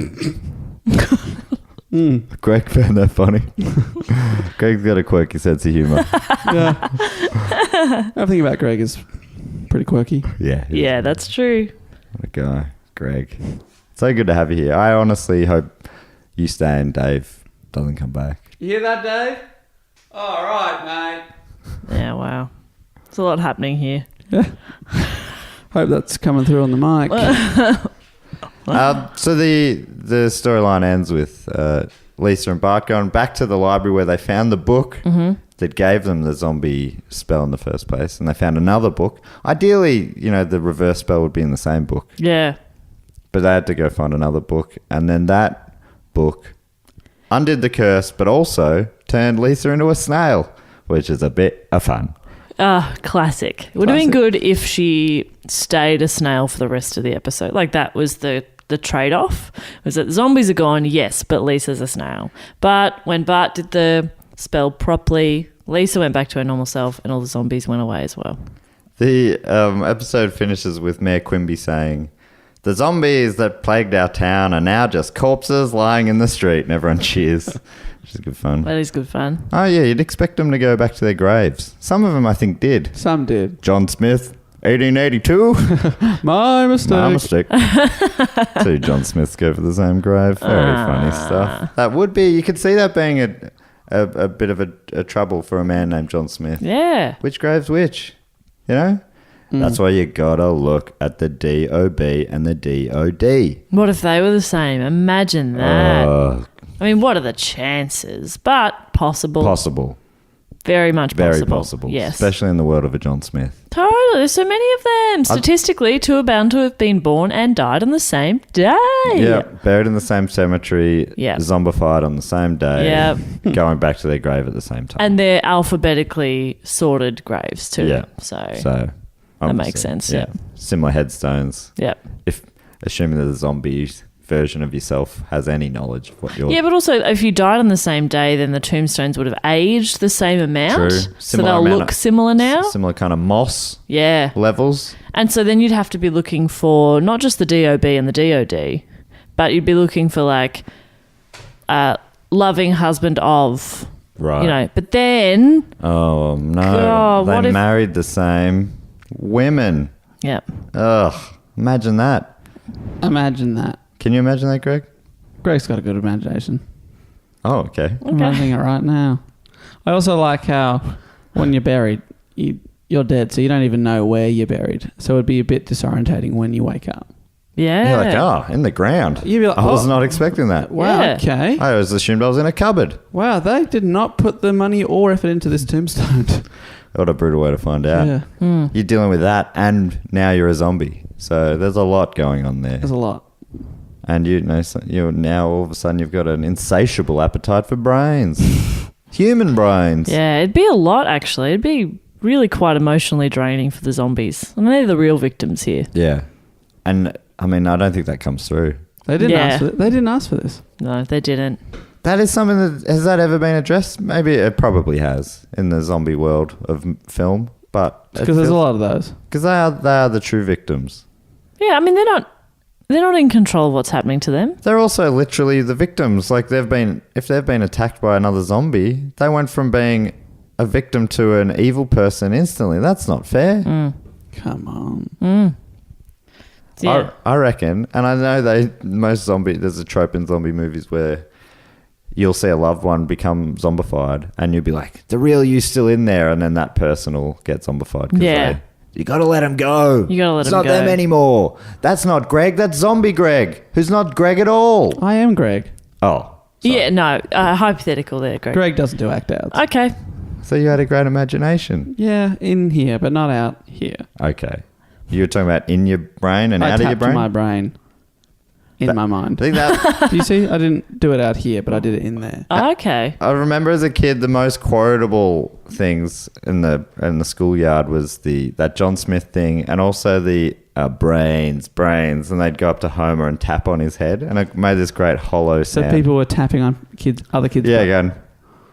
Greg found that funny. Greg's got a quirky sense of humour. Yeah. Everything about Greg is pretty quirky. Yeah. Yeah, that's true. What a guy. Greg. So good to have you here. I honestly hope you stay and Dave doesn't come back. You hear that, Dave? All right, mate. Yeah, wow. There's a lot happening here. Yeah. Hope that's coming through on the mic. So the storyline ends with Lisa and Bart going back to the library where they found the book that gave them the zombie spell in the first place, and they found another book. Ideally, the reverse spell would be in the same book. Yeah. But they had to go find another book, and then that book undid the curse, but also turned Lisa into a snail, which is a bit of fun. Classic. It would have been good if she stayed a snail for the rest of the episode. Like, that was the trade-off. Was that the zombies are gone, yes, but Lisa's a snail. But when Bart did the spell properly, Lisa went back to her normal self, and all the zombies went away as well. The episode finishes with Mayor Quimby saying, "The zombies that plagued our town are now just corpses lying in the street," and everyone cheers, which is good fun. That is good fun. Oh, yeah, you'd expect them to go back to their graves. Some of them, I think, did. Some did. John Smith, 1882. My mistake. My mistake. Two John Smiths go for the same grave. Very funny stuff. That would be, you could see that being a bit of a trouble for a man named John Smith. Yeah. Which grave's which? That's why you gotta look at the DOB and the DOD. What if they were the same? Imagine that. I mean, what are the chances? But possible. Possible. Very much possible. Very possible. Yes. Especially in the world of a John Smith. Totally. There's so many of them. Statistically, two are bound to have been born and died on the same day. Yeah. Buried in the same cemetery. Yeah. Zombified on the same day. Yeah. Going back to their grave at the same time. And they're alphabetically sorted graves too. Yeah. So that that makes sense. Yeah. Similar headstones. Yep. If assuming that the zombie version of yourself has any knowledge of what you're... Yeah, but also if you died on the same day, then the tombstones would have aged the same amount. True. So Similar they'll amount look of- similar now. Similar kind of moss Yeah. levels. And so then you'd have to be looking for not just the DOB and the DOD, but you'd be looking for like loving husband of, Right. but then, Oh, no. God, what They if- married the same women. yeah. Ugh. Imagine that. Imagine that. Can you imagine that, Greg? Greg's got a good imagination. Oh, okay. I'm imagining it right now. I also like how when you're buried, you're dead, so you don't even know where you're buried. So it'd be a bit disorientating when you wake up. Yeah. You're like, in the ground. You'd be like, I was oh. not expecting that. Wow, Yeah. okay. I always assumed I was in a cupboard. Wow, they did not put the money or effort into this tombstone. What a brutal way to find out. Yeah, You're dealing with that, and now you're a zombie. So there's a lot going on there. there's a lot. And you're now all of a sudden you've got an insatiable appetite for brains. Human brains. Yeah, it'd be a lot actually. It'd be really quite emotionally draining for the zombies. I mean, they're the real victims here. Yeah. And I mean, I don't think that comes through. They didn't Yeah. ask for it. They didn't ask for this. No, they didn't. That is something that, has that ever been addressed? Maybe it probably has in the zombie world of film, but Because there's a lot of those. Because they are the true victims. Yeah, I mean, they're not in control of what's happening to them. They're also literally the victims. Like if they've been attacked by another zombie, they went from being a victim to an evil person instantly. That's not fair. Come on. Yeah. I reckon, and I know there's a trope in zombie movies where you'll see a loved one become zombified and you'll be like, the real you's still in there, and then that person will get zombified. Yeah. You gotta let him go. You gotta let it's him not go. them anymore. That's not Greg. That's zombie Greg, who's not Greg at all. I am Greg. Oh, sorry. Yeah, no, hypothetical there, Greg. Greg doesn't do act outs. Okay. thought you had a great imagination. Yeah, in here, but not out here. Okay. You were talking about in your brain and I out of your tapped brain? my brain in my mind. I think that... Do you see? I didn't do it out here, but I did it in there. Okay. I remember as a kid, the most quotable things in the schoolyard was that John Smith thing, and also the brains, and they'd go up to Homer and tap on his head, and it made this great hollow So sound. people were tapping on other kids. Yeah, going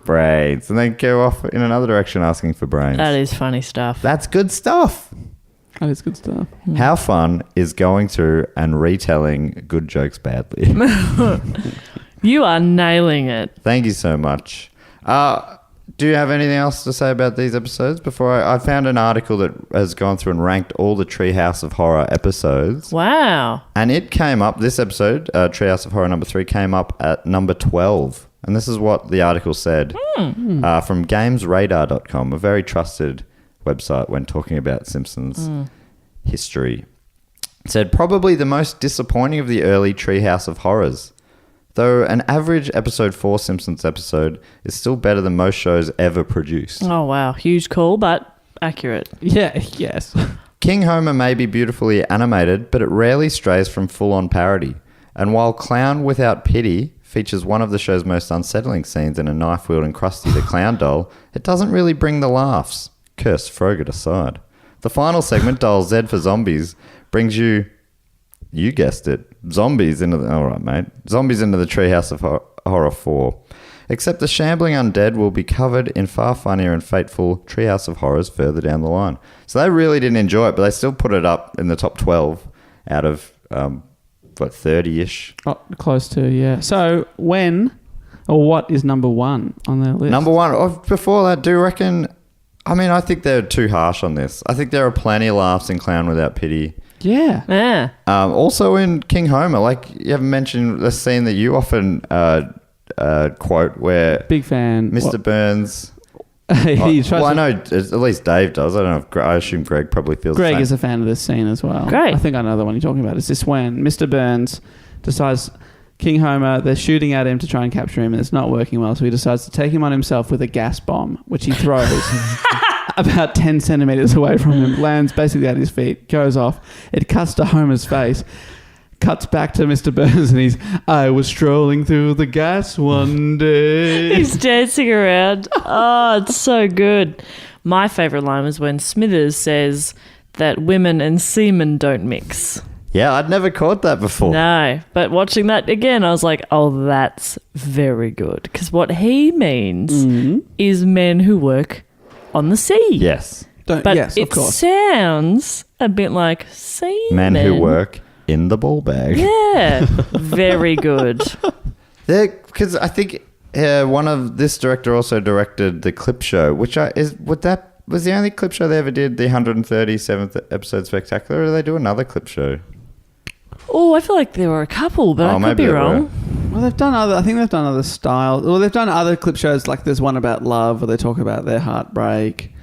brains, and then go off in another direction asking for brains. That is funny stuff. That's good stuff. That is good stuff. How fun is going through and retelling good jokes badly? You are nailing it. Thank you so much. Do you have anything else to say about these episodes? Before I found an article that has gone through and ranked all the Treehouse of Horror episodes. Wow. And it came up, this episode, Treehouse of Horror number 3, came up at number 12. And this is what the article said from gamesradar.com, a very trusted website when talking about Simpsons history. It said, probably the most disappointing of the early Treehouse of Horrors. Though an average episode 4 Simpsons episode is still better than most shows ever produced. Oh, wow. Huge call, but accurate. Yeah, yes. King Homer may be beautifully animated, but it rarely strays from full-on parody. And while Clown Without Pity features one of the show's most unsettling scenes in a knife-wielding Krusty the Clown doll, it doesn't really bring the laughs. Curse Frogurt aside. The final segment, Dial Z for Zombies, brings you guessed it, zombies into the... All right, mate. Zombies into the Treehouse of Horror 4. Except the shambling undead will be covered in far funnier and fateful Treehouse of Horrors further down the line. So they really didn't enjoy it, but they still put it up in the top 12 out of, 30-ish. Oh, close to, yeah. So what is number 1 on their list? Number 1, before that, do you reckon... I mean, I think they're too harsh on this. I think there are plenty of laughs in Clown Without Pity. Yeah. Yeah. Also in King Homer, like you haven't mentioned the scene that you often quote where Big fan. Mr. Burns... He tries I to- know at least Dave does. I don't know if I assume Greg probably feels Greg the same. is a fan of this scene as well. Great. I think I know the one you're talking about. It's this when Mr. Burns decides King Homer, they're shooting at him to try and capture him and it's not working well, so he decides to take him on himself with a gas bomb, which he throws about 10 centimeters away from him, lands basically at his feet, goes off. It cuts to Homer's face, cuts back to Mr. Burns, and I was strolling through the gas one day. He's dancing around. Oh, it's so good. My favourite line was when Smithers says that women and semen don't mix. Yeah, I'd never caught that before. No, but watching that again, I was like, oh, that's very good. Because what he means is men who work on the sea. Yes. But yes, it of course. sounds a bit like semen. Men who work in the ball bag. Yeah, very good. Because I think this director also directed the clip show, which was the only clip show they ever did, the 137th episode spectacular, or did they do another clip show? Oh, I feel like there were a couple, but I could maybe be there wrong. Well, I think they've done other styles. Well, they've done other clip shows, like there's one about love where they talk about their heartbreak.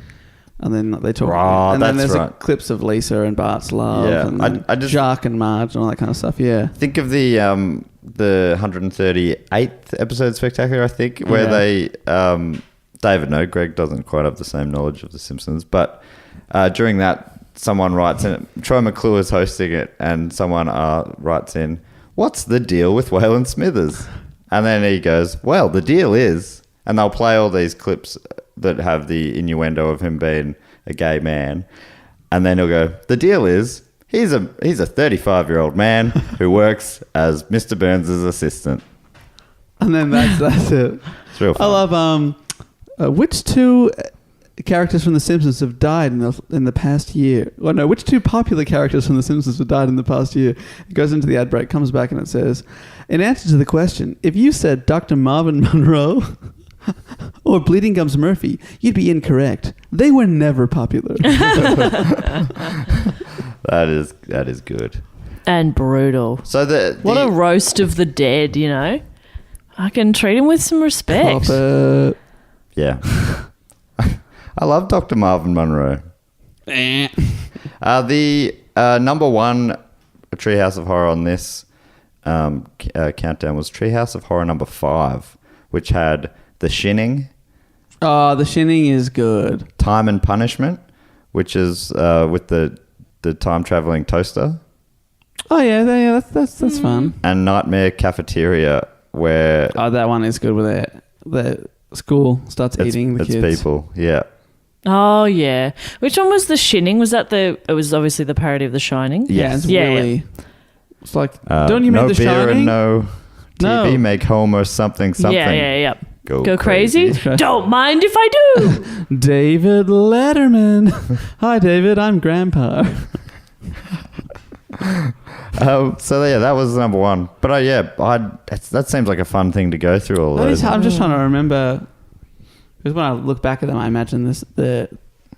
And then they talk, and then that's there's right. Clips of Lisa and Bart's love, Yeah, and then I just- Jacques and Marge and all that kind of stuff. Yeah, Think of the 138th episode spectacular, I think, where they David, no, Greg doesn't quite have the same knowledge of The Simpsons, but during that, someone writes in, Troy McClure is hosting it, and someone writes in, "What's the deal with Waylon Smithers?" And then he goes, "Well, the deal is," and they'll play all these clips that have the innuendo of him being a gay man, and then he'll go, "The deal is he's a 35-year-old man who works as Mr. Burns' assistant." and then that's it. It's real fun. I love which two characters from The Simpsons have died in the past year? Well, no, which two popular characters from The Simpsons have died in the past year? It goes into the ad break, comes back, and it says, in answer to the question, if you said Dr. Marvin Monroe or Bleeding Gums Murphy, you'd be incorrect. They were never popular. That is good. And brutal. So What a roast of the dead, you know? I can treat him with some respect. Pop yeah. I love Dr. Marvin Monroe. The number one Treehouse of Horror on this countdown was Treehouse of Horror number 5, which had The Shinning, Oh, the shinning is good. Time and Punishment, which is with the time traveling toaster. Oh yeah, that's fun. And Nightmare Cafeteria, where Oh, that one is good where the school starts eating the it's kids. people. Yeah. Oh, yeah. Which one was The Shinning? Was that it was obviously the parody of The Shining? Yeah, it's Yeah, really. It's like, don't you mean no The beer Shining? and no TV No. make Homer something. Yeah. Go crazy? Don't mind if I do. David Letterman. Hi, David. I'm Grandpa. So yeah, that was number one. But that seems like a fun thing to go through all those. I'm just trying to remember, because when I look back at them, I imagine this the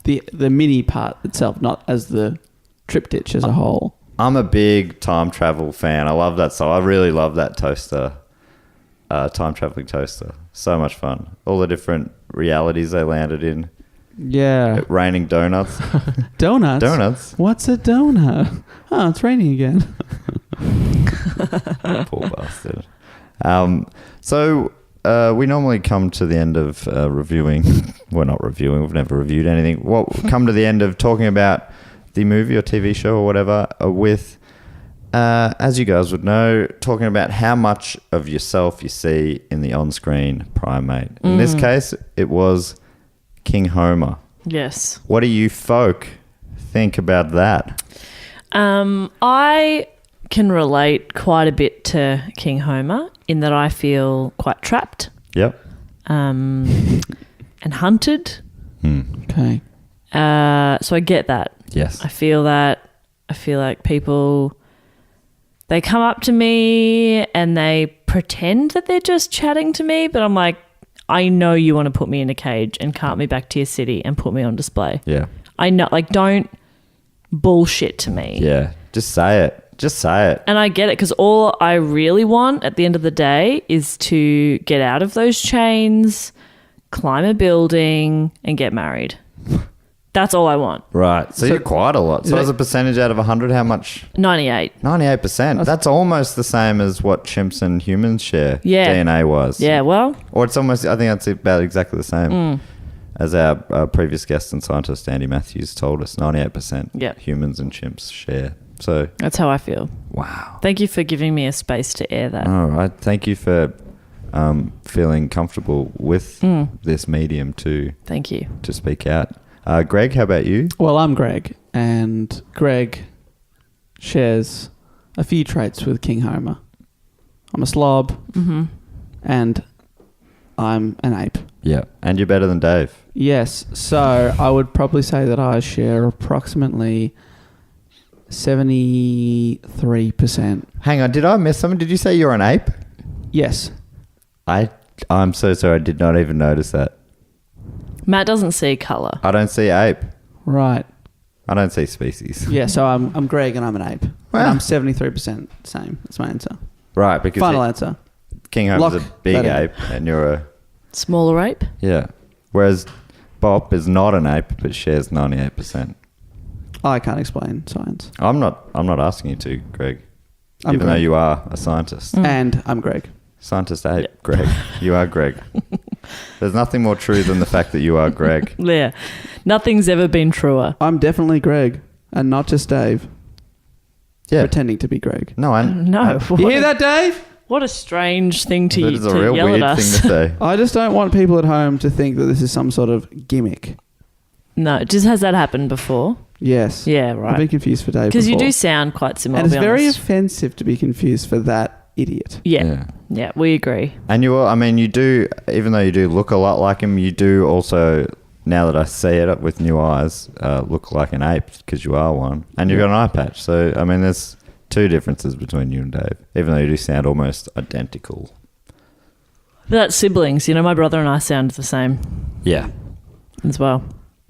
mini part itself, not as the triptych as a whole. I'm a big time travel fan. I love that song. I really love that toaster, time traveling toaster. So much fun. All the different realities they landed in. Yeah. Raining donuts. Donuts? Donuts. What's a donut? Oh, it's raining again. Poor bastard. So we normally come to the end of reviewing. We're not reviewing. We've never reviewed anything. Well, come to the end of talking about the movie or TV show or whatever with, as you guys would know, talking about how much of yourself you see in the on-screen primate. In this case, it was King Homer. Yes. What do you folk think about that? I can relate quite a bit to King Homer in that I feel quite trapped Yep. and hunted. Okay. So I get that. Yes. I feel that. I feel like people, they come up to me and they pretend that they're just chatting to me, but I'm like, I know you want to put me in a cage and cart me back to your city and put me on display. Yeah. I know, like, don't bullshit to me. Yeah. Just say it. Just say it. And I get it, because all I really want at the end of the day is to get out of those chains, climb a building, and get married. That's all I want. Right. So you're quite a lot. So as a percentage out of 100, how much? 98. 98%. That's almost the same as what chimps and humans share DNA was. Yeah, well. Or it's almost, I think that's about exactly the same as our previous guest and scientist, Andy Matthews, told us. 98% humans and chimps share. So that's how I feel. Wow. Thank you for giving me a space to air that. All right. Thank you for feeling comfortable with this medium to Thank you. to speak out. Greg, how about you? Well, I'm Greg, and Greg shares a few traits with King Homer. I'm a slob, and I'm an ape. Yeah. And you're better than Dave. Yes, so I would probably say that I share approximately 73%. Hang on, did I miss something? Did you say you're an ape? Yes. I'm so sorry, I did not even notice that. Matt doesn't see colour. I don't see ape. Right. I don't see species. Yeah, so I'm Greg and I'm an ape. Wow. And I'm 73% same. That's my answer. Right, because Final answer. King Homer's a Lock big that in. ape and you're a... Smaller ape? Yeah. Whereas Bob is not an ape but shares 98%. I can't explain science. I'm not asking you to, Greg. I'm Even though Greg. you are a scientist. And I'm Greg. Scientist ape, Greg. You are Greg. There's nothing more true than the fact that you are Greg. Yeah. Nothing's ever been truer. I'm definitely Greg and not just Dave. Yeah. Pretending to be Greg. No, No. You hear that, Dave? What a strange thing to, That is a to real yell weird at thing us. to say. I just don't want people at home to think that this is some sort of gimmick. No, just has that happened before? Yes. Yeah, I've been right. confused for Dave Because you before. do sound quite similar, And it's to be very honest. offensive to be confused for that idiot. Yeah, we agree. And you do, even though you do look a lot like him, you do also, now that I see it with new eyes, look like an ape because you are one. And you've got an eye patch. So, I mean, there's two differences between you and Dave, even though you do sound almost identical. That's siblings. You know, my brother and I sound the same Yeah. as well.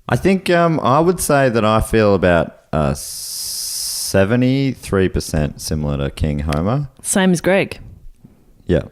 I think I would say that I feel about 73% similar to King Homer. Same as Greg. Yeah.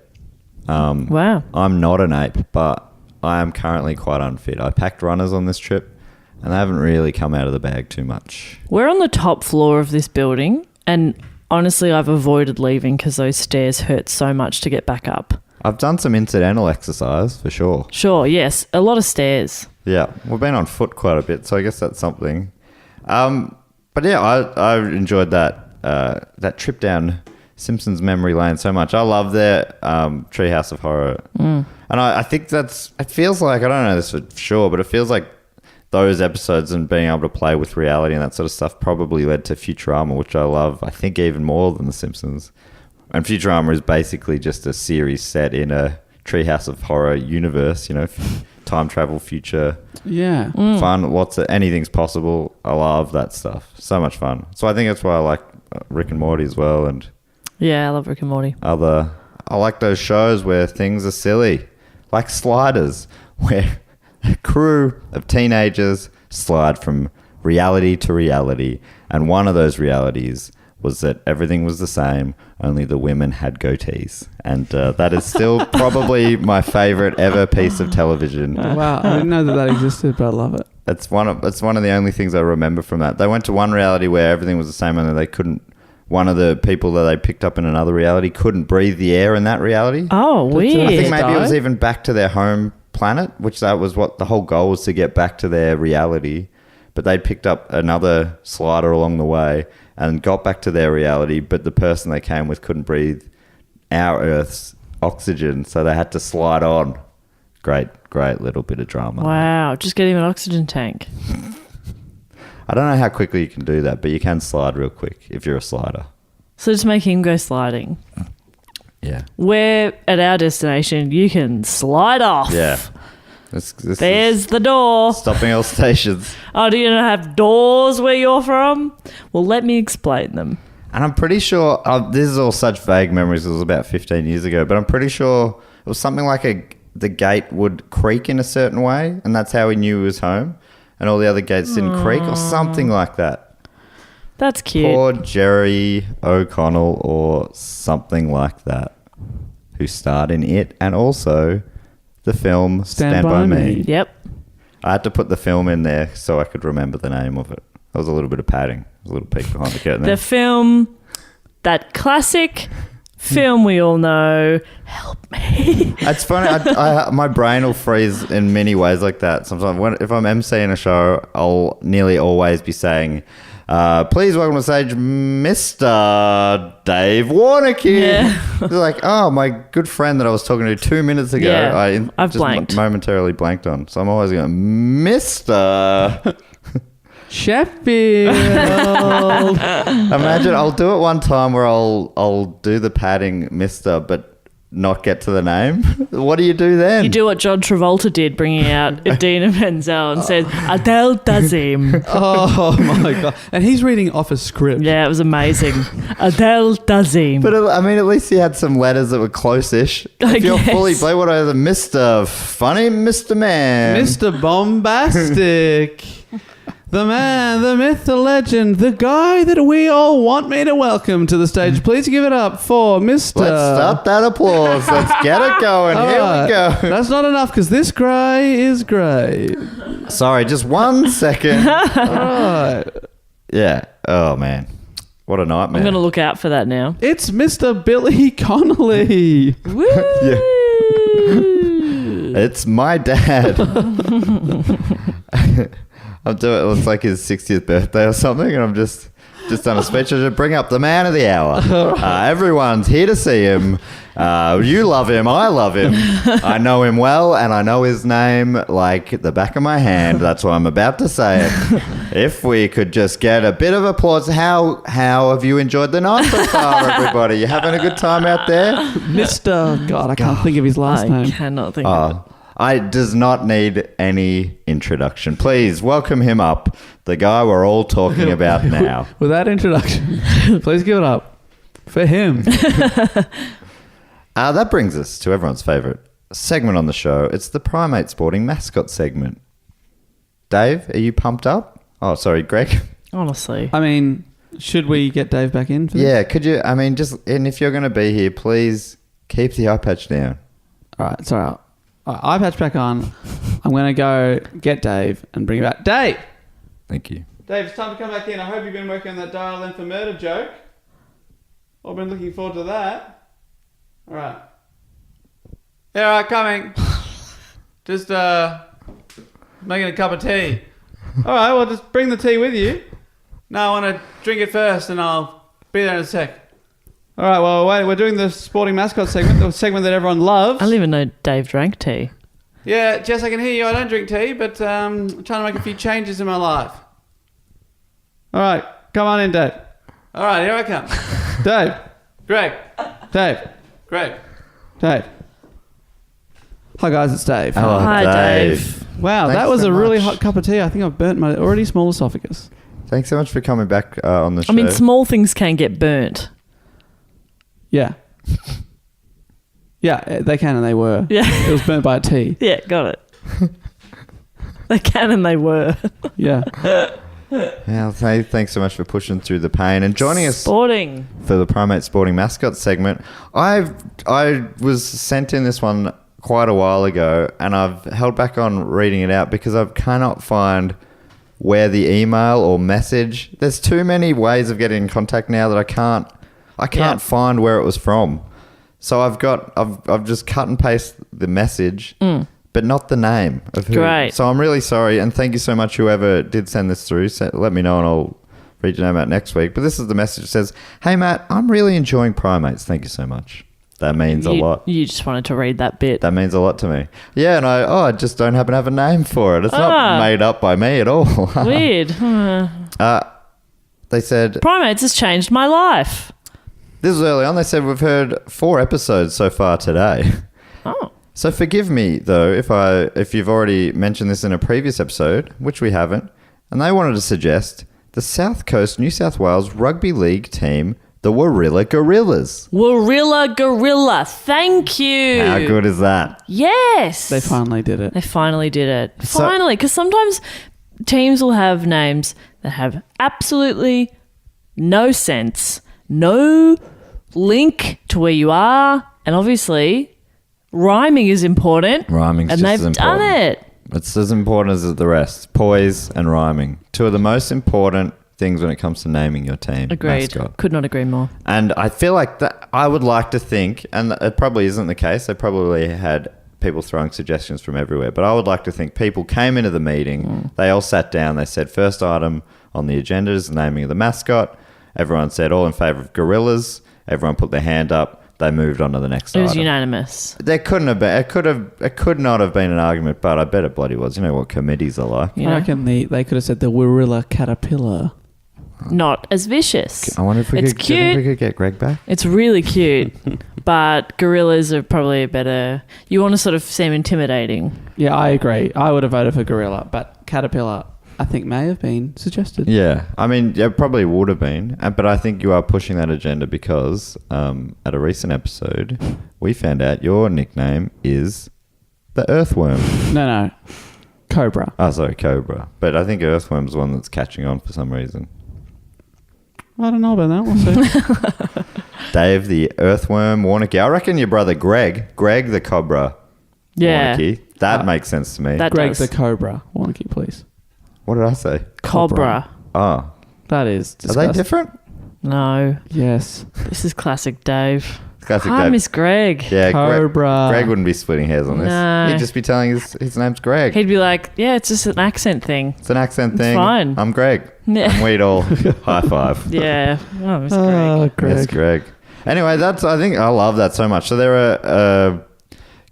Wow. I'm not an ape, but I am currently quite unfit. I packed runners on this trip, and they haven't really come out of the bag too much. We're on the top floor of this building, and honestly, I've avoided leaving because those stairs hurt so much to get back up. I've done some incidental exercise for sure. Sure, yes. A lot of stairs. Yeah, we've been on foot quite a bit, so I guess that's something. But yeah, I enjoyed that trip down Simpsons memory lane so much. I love their Treehouse of Horror. And I think it feels like, I don't know this for sure, but it feels like those episodes and being able to play with reality and that sort of stuff probably led to Futurama, which I love, I think, even more than The Simpsons. And Futurama is basically just a series set in a Treehouse of Horror universe, you know, time travel, future. Yeah. Fun, anything's possible. I love that stuff. So much fun. So I think that's why I like Rick and Morty as well, and Yeah, I love Rick and Morty. I like those shows where things are silly, like Sliders, where a crew of teenagers slide from reality to reality, and one of those realities was that everything was the same, only the women had goatees. And that is still probably my favourite ever piece of television. Wow, I didn't know that existed, but I love it. It's one of the only things I remember from that. They went to one reality where everything was the same, and they couldn't. One of the people that they picked up in another reality couldn't breathe the air in that reality. Oh, weird. I think maybe it was even back to their home planet, which that was what the whole goal was, to get back to their reality. But they'd picked up another slider along the way and got back to their reality, but the person they came with couldn't breathe our Earth's oxygen, so they had to slide on. Great little bit of drama. Wow, just get him an oxygen tank. I don't know how quickly you can do that, but you can slide real quick if you're a slider. So just make him go sliding. Yeah. Where at our destination you can slide off. Yeah. This There's the door. stopping all stations. Oh, do you not have doors where you're from? Well, let me explain them. And I'm pretty sure, this is all such vague memories, it was about 15 years ago, but I'm pretty sure it was something like the gate would creak in a certain way, and that's how he knew he was home, and all the other gates didn't creak, or something like that. That's cute. Poor Jerry O'Connell, or something like that, who starred in it, and also the film Stand By Me. Yep. I had to put the film in there so I could remember the name of it. That was a little bit of padding. A little peek behind the curtain there. The film, that classic film we all know, Help Me. It's funny. My brain will freeze in many ways like that. Sometimes if I'm emceeing a show, I'll nearly always be saying, please welcome to stage Mr. Dave Warneke. Yeah. They're like, oh, my good friend that I was talking to 2 minutes ago. Yeah, I've just blanked. Momentarily blanked on. So I'm always going, Mr. Sheffield. Imagine I'll do it one time where I'll do the padding Mr. but not get to the name. What do you do then? You do what John Travolta did, bringing out Idina Menzel and said, Adele does him. Oh my God. And he's reading off a script. Yeah, it was amazing. Adele does him. But I mean, at least he had some letters that were close-ish. I If you're guess. fully play what are the Mr. Funny Mr. Man. Mr. Bombastic. The man, the myth, the legend, the guy that we all want me to welcome to the stage. Please give it up for Mr. Let's start that applause. Let's get it going. Here we go. That's not enough because this grey is great. Sorry, just 1 second. All right. Yeah. Oh, man. What a nightmare. I'm going to look out for that now. It's Mr. Billy Connolly. Woo! It's my dad. I'm doing it. Looks like his 60th birthday or something, and I'm just done a speech. I should bring up the man of the hour. Everyone's here to see him. You love him. I love him. I know him well, and I know his name like the back of my hand. That's why I'm about to say it. If we could just get a bit of applause. How have you enjoyed the night so far, everybody? You having a good time out there? Mr. God, I can't think of his last I name. cannot think of it. I does not need any introduction. Please welcome him up, the guy we're all talking about now. With that introduction, please give it up for him. That brings us to everyone's favourite segment on the show. It's the Primate Sporting Mascot segment. Dave, are you pumped up? Oh, sorry, Greg. Honestly. I mean, should we get Dave back in for this? Yeah, could you? I mean, and if you're going to be here, please keep the eye patch down. All right, sorry. All right, eye patch back on. I'm going to go get Dave and bring him back. Dave! Thank you. Dave, it's time to come back in. I hope you've been working on that dial in for murder joke. I've been looking forward to that. All right. Yeah, all right, coming. Just making a cup of tea. All right, well, just bring the tea with you. No, I want to drink it first, and I'll be there in a sec. All right, well, wait, we're doing the sporting mascot segment, the segment that everyone loves. I don't even know Dave drank tea. Yeah, Jess, I can hear you. I don't drink tea, but I'm trying to make a few changes in my life. All right, come on in, Dave. All right, here I come. Dave. Greg. Dave. Greg. Dave. Hi, guys, it's Dave. Hello, Hi, Dave. Wow, Thanks that was so a really much. hot cup of tea. I think I've burnt my already small esophagus. Thanks so much for coming back on the show. I mean, small things can get burnt. Yeah. Yeah, they can and they were. Yeah. It was burnt by a tea. Yeah, got it. They can and they were. Yeah. Yeah, thanks so much for pushing through the pain and joining us Sporting. for the Primate Sporting Mascot segment. I was sent in this one quite a while ago, and I've held back on reading it out because I cannot find where the email or message. There's too many ways of getting in contact now that I can't find where it was from. So I've just cut and paste the message, but not the name of who. Great. So I'm really sorry, and thank you so much whoever did send this through. Let me know and I'll read your name out next week. But this is the message. It says, "Hey Matt, I'm really enjoying Primates. Thank you so much. That means a lot. You just wanted to read that bit. That means a lot to me." Yeah, and I just don't happen to have a name for it. It's not made up by me at all. Weird. They said, Primates has changed my life. this was early on, they said, "We've heard 4 episodes so far today." Oh. So forgive me, though, if you've already mentioned this in a previous episode, which we haven't, and they wanted to suggest the South Coast New South Wales Rugby League team, the Warilla Gorillas. Warilla Gorilla. Thank you. How good is that? Yes. They finally did it. They finally did it. So- Finally. Because sometimes teams will have names that have absolutely no sense, no link to where you are, and obviously rhyming is important. Rhyming's and just they've as done important. it. It's as important as the rest. Poise and rhyming. 2 of the most important things when it comes to naming your team. Agreed. Mascot. Could not agree more. And I feel like that I would like to think, and it probably isn't the case, they probably had people throwing suggestions from everywhere, but I would like to think people came into the meeting, they all sat down, they said first item on the agenda is the naming of the mascot. Everyone said all in favour of gorillas. Everyone put their hand up. They moved on to the next It was item. unanimous. There couldn't have been. It could not have been an argument, but I bet it bloody was. You know what committees are like. You I know? reckon they could have said the Warilla caterpillar. Not as vicious. I wonder if we It's could. Do you think cute. we could get Greg back. It's really cute. But gorillas are probably a better... You want to sort of seem intimidating. Yeah, I agree. I would have voted for gorilla, but caterpillar, I think, may have been suggested. Yeah, I mean, yeah, probably would have been, but I think you are pushing that agenda because at a recent episode, we found out your nickname is the Earthworm. No. Cobra. Oh, sorry, Cobra. But I think Earthworm's the one that's catching on for some reason. I don't know about that. We'll see. Dave the Earthworm Warneke. I reckon your brother Greg the Cobra Yeah. Warneke. That makes sense to me. That Greg does. the Cobra. Warneke, please. What did I say? Cobra. Oh, That is are disgusting. they different? No. Yes. This is classic Dave. Classic Hi, Dave. Miss Greg. Yeah, Cobra. Greg wouldn't be splitting hairs on this. No. He'd just be telling his name's Greg. He'd be like, yeah, it's just an accent thing. It's an accent thing. fine. I'm Greg. Yeah. And we'd all high five. Yeah. Oh, Miss Oh, Greg. Greg. Yes, Greg. Anyway, I think I love that so much. So they're a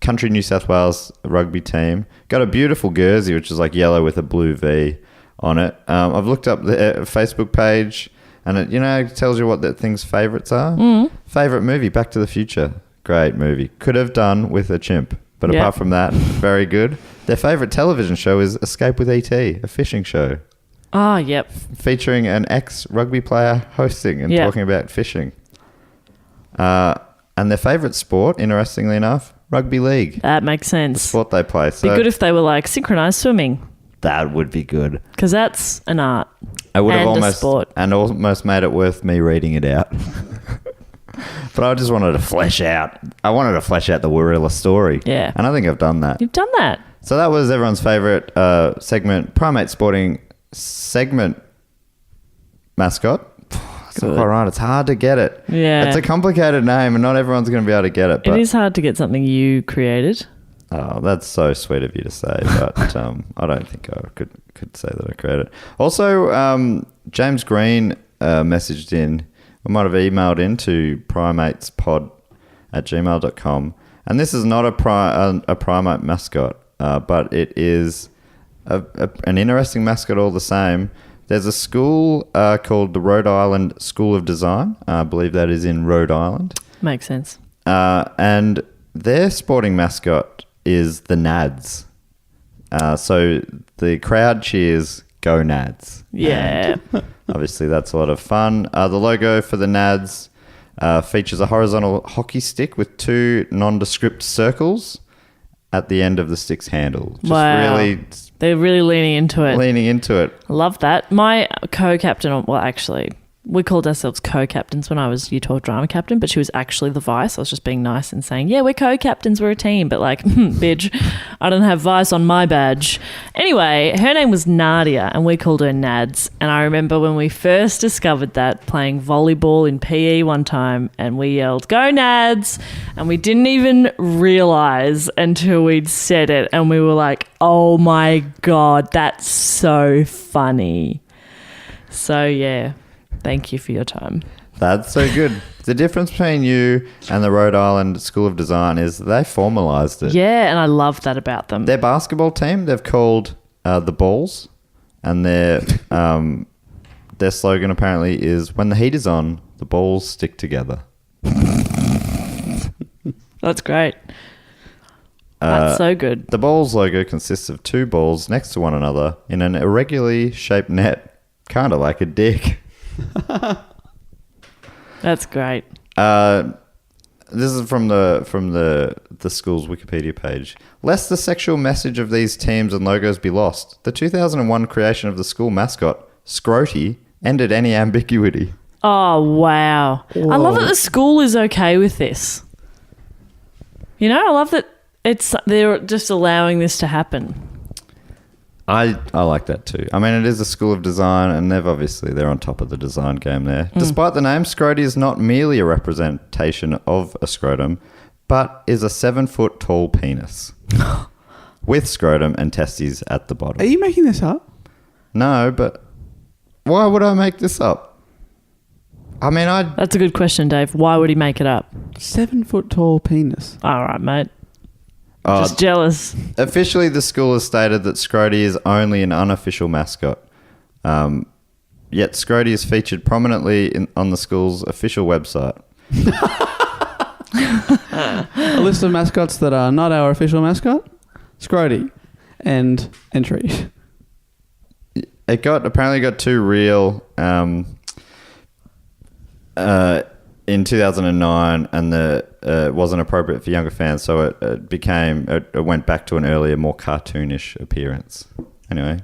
country New South Wales rugby team. Got a beautiful jersey, which is like yellow with a blue V on it. I've looked up the Facebook page, and it tells you what that thing's favourites are. Favourite movie, Back to the Future. Great movie. Could have done with a chimp, but Yep. apart from that, very good. Their favourite television show is Escape with E.T., a fishing show Oh, yep. featuring an ex-rugby player hosting and Yeah. talking about fishing. And their favourite sport, interestingly enough, rugby league. That makes sense. Sport they play. Be So good if they were like synchronized swimming, that would be good. because that's an art. I would have And a sport. almost made it worth me reading it out. But I just wanted to flesh out. I wanted to flesh out the Warilla story. Yeah. And I think I've done that. You've done that. So that was everyone's favourite segment, Primate Sporting segment mascot. It's not quite right. It's hard to get it. Yeah. It's a complicated name, and not everyone's going to be able to get it. But It is hard to get something you created. oh, that's so sweet of you to say, but I don't think I could say that I created it. Also, James Green messaged in. We might have emailed into primatespod@gmail.com. And this is not a primate mascot, but it is an interesting mascot all the same. There's a school called the Rhode Island School of Design. I believe that is in Rhode Island. Makes sense. And their sporting mascot is the Nads. So the crowd cheers, "Go Nads." Yeah. And obviously, that's a lot of fun. The logo for the Nads features a horizontal hockey stick with two nondescript circles at the end of the stick's handle. Just really They're really leaning into it. I Love that. My co-captain, well, actually, we called ourselves co-captains when I was Utah drama captain, but she was actually the vice. I was just being nice and saying, yeah, we're co-captains, we're a team. But like, bitch, I don't have vice on my badge. Anyway, her name was Nadia and we called her Nads. And I remember when we first discovered that, playing volleyball in PE one time, and we yelled, "Go Nads!" And we didn't even realise until we'd said it. And we were like, oh my God, that's so funny. So yeah. Thank you for your time. That's so good. The difference between you and the Rhode Island School of Design is they formalised it. Yeah, and I love that about them. Their basketball team, they've called the Balls, and their slogan apparently is, "When the heat is on, the balls stick together." That's great. That's so good. The Balls logo consists of two balls next to one another in an irregularly shaped net, kind of like a dick. That's great. This is from the school's Wikipedia page. Lest the sexual message of these teams and logos be lost, the 2001 creation of the school mascot, Scroty, ended any ambiguity. Oh, wow. I love that the school is okay with this. You know, I love that they're just allowing this to happen. I like that too. I mean, it is a school of design, and they're on top of the design game there. Despite the name, Scroty is not merely a representation of a scrotum, but is a 7-foot tall penis with scrotum and testes at the bottom. Are you making this up? No, but why would I make this up? I mean, That's a good question, Dave. Why would he make it up? 7-foot tall penis. All right, mate. Just jealous. Officially, the school has stated that Scroty is only an unofficial mascot. Yet Scroty is featured prominently on the school's official website. A list of mascots that are not our official mascot: Scroty and entry. It apparently got too real in 2009, and it wasn't appropriate for younger fans, so it went back to an earlier, more cartoonish appearance. Anyway,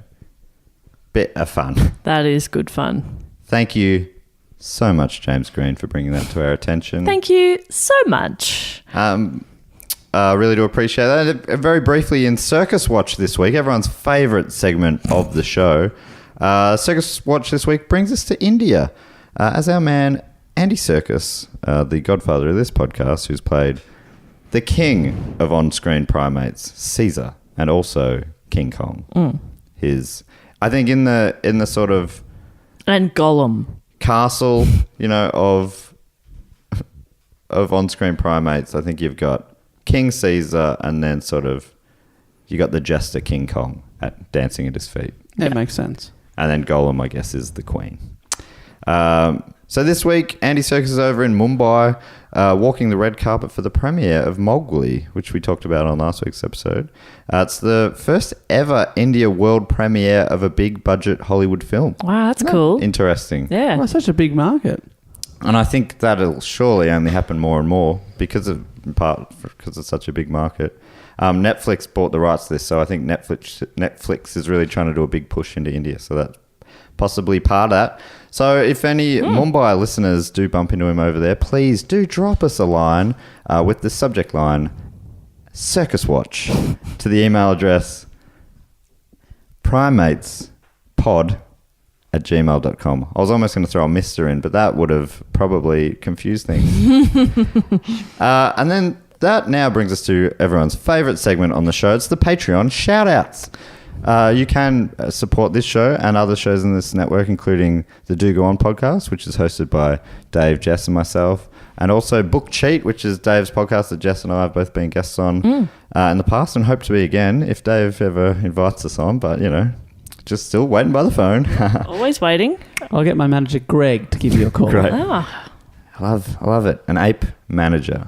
bit of fun. That is good fun. Thank you so much, James Green, for bringing that to our attention. Thank you so much. Really do appreciate that. Very briefly, in Circus Watch this week, everyone's favourite segment of the show, Circus Watch this week brings us to India, as our man Andy Circus, the godfather of this podcast, who's played the king of on-screen primates, Caesar, and also King Kong. I think in the sort of and Gollum castle, of on-screen primates, I think you've got King Caesar, and then sort of you got the jester King Kong dancing at his feet. That makes sense. And then Gollum, I guess, is the queen. So this week, Andy Serkis is over in Mumbai, walking the red carpet for the premiere of Mowgli, which we talked about on last week's episode. It's the first ever India world premiere of a big budget Hollywood film. Wow, that's cool. Interesting. Yeah. Well, it's such a big market. And I think that'll surely only happen more and more because it's such a big market. Netflix bought the rights to this, so I think Netflix is really trying to do a big push into India. So that's possibly part of that. So if any Mumbai listeners do bump into him over there, please do drop us a line with the subject line Circus Watch to the email address primatespod @gmail.com. I was almost going to throw a Mr. in, but that would have probably confused things. And then that now brings us to everyone's favourite segment on the show. It's the Patreon shoutouts. You can support this show and other shows in this network, including the Do Go On podcast, which is hosted by Dave, Jess, and myself, and also Book Cheat, which is Dave's podcast that Jess and I have both been guests on in the past and hope to be again if Dave ever invites us on. But, just still waiting by the phone. Always waiting. I'll get my manager Greg to give you a call. Great. Ah, I love it. An ape manager.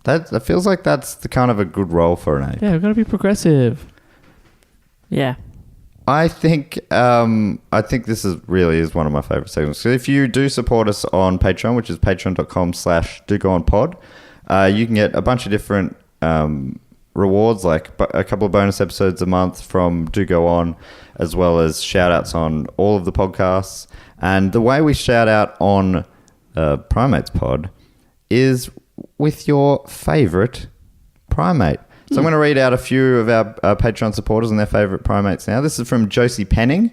That feels like that's the kind of a good role for an ape. Yeah, we've got to be progressive. yeah. I think this is one of my favourite segments. So if you do support us on Patreon, which is patreon.com/dogoonpod, you can get a bunch of different rewards, like a couple of bonus episodes a month from Do Go On, as well as shout outs on all of the podcasts. And the way we shout out on Primate's pod is with your favourite primate. So I'm going to read out a few of our Patreon supporters and their favourite primates now. This is from Josie Penning.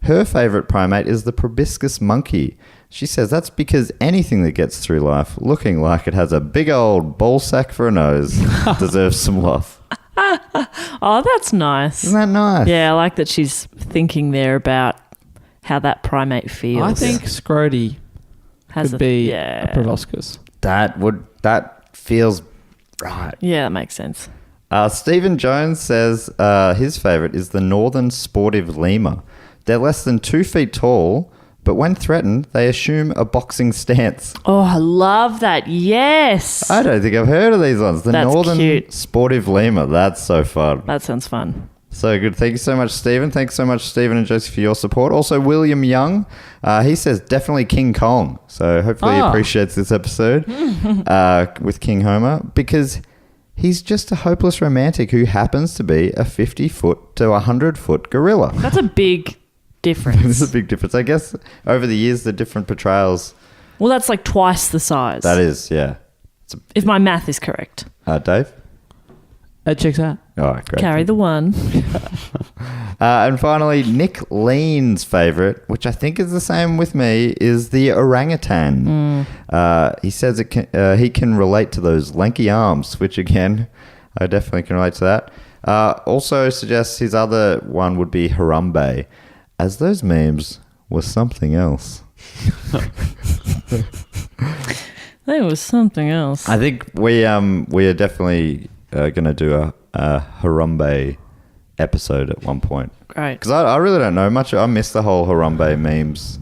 Her favourite primate is the proboscis monkey. She says that's because anything that gets through life looking like it has a big old ball sack for a nose deserves some love. Oh, that's nice. Isn't that nice? Yeah, I like that she's thinking there about how that primate feels. I think Scrody could be a proboscis. That feels right. Yeah, that makes sense. Stephen Jones says his favourite is the northern sportive lemur. They're less than 2 feet tall, but when threatened, they assume a boxing stance. Oh, I love that. Yes. I don't think I've heard of these ones. The That's northern cute. sportive lemur. That's so fun. That sounds fun. So good. Thank you so much, Stephen. Thanks so much, Stephen and Josie, for your support. Also, William Young, he says definitely King Kong. So hopefully he appreciates this episode with King Homer, because he's just a hopeless romantic who happens to be a 50-foot to 100-foot gorilla. That's a big difference. There's a big difference. I guess over the years, the different portrayals. Well, that's like twice the size. That is, yeah. If my math is correct. Dave? It checks out. All right, great. Carry the one. And finally, Nick Lean's favourite, which I think is the same with me, is the orangutan. He says he can relate to those lanky arms, which again, I definitely can relate to that. Also suggests his other one would be Harambe, as those memes were something else. There was something else. I think we are definitely going to do a Harambe episode at one point. Great. Because I really don't know much. I miss the whole Harambe memes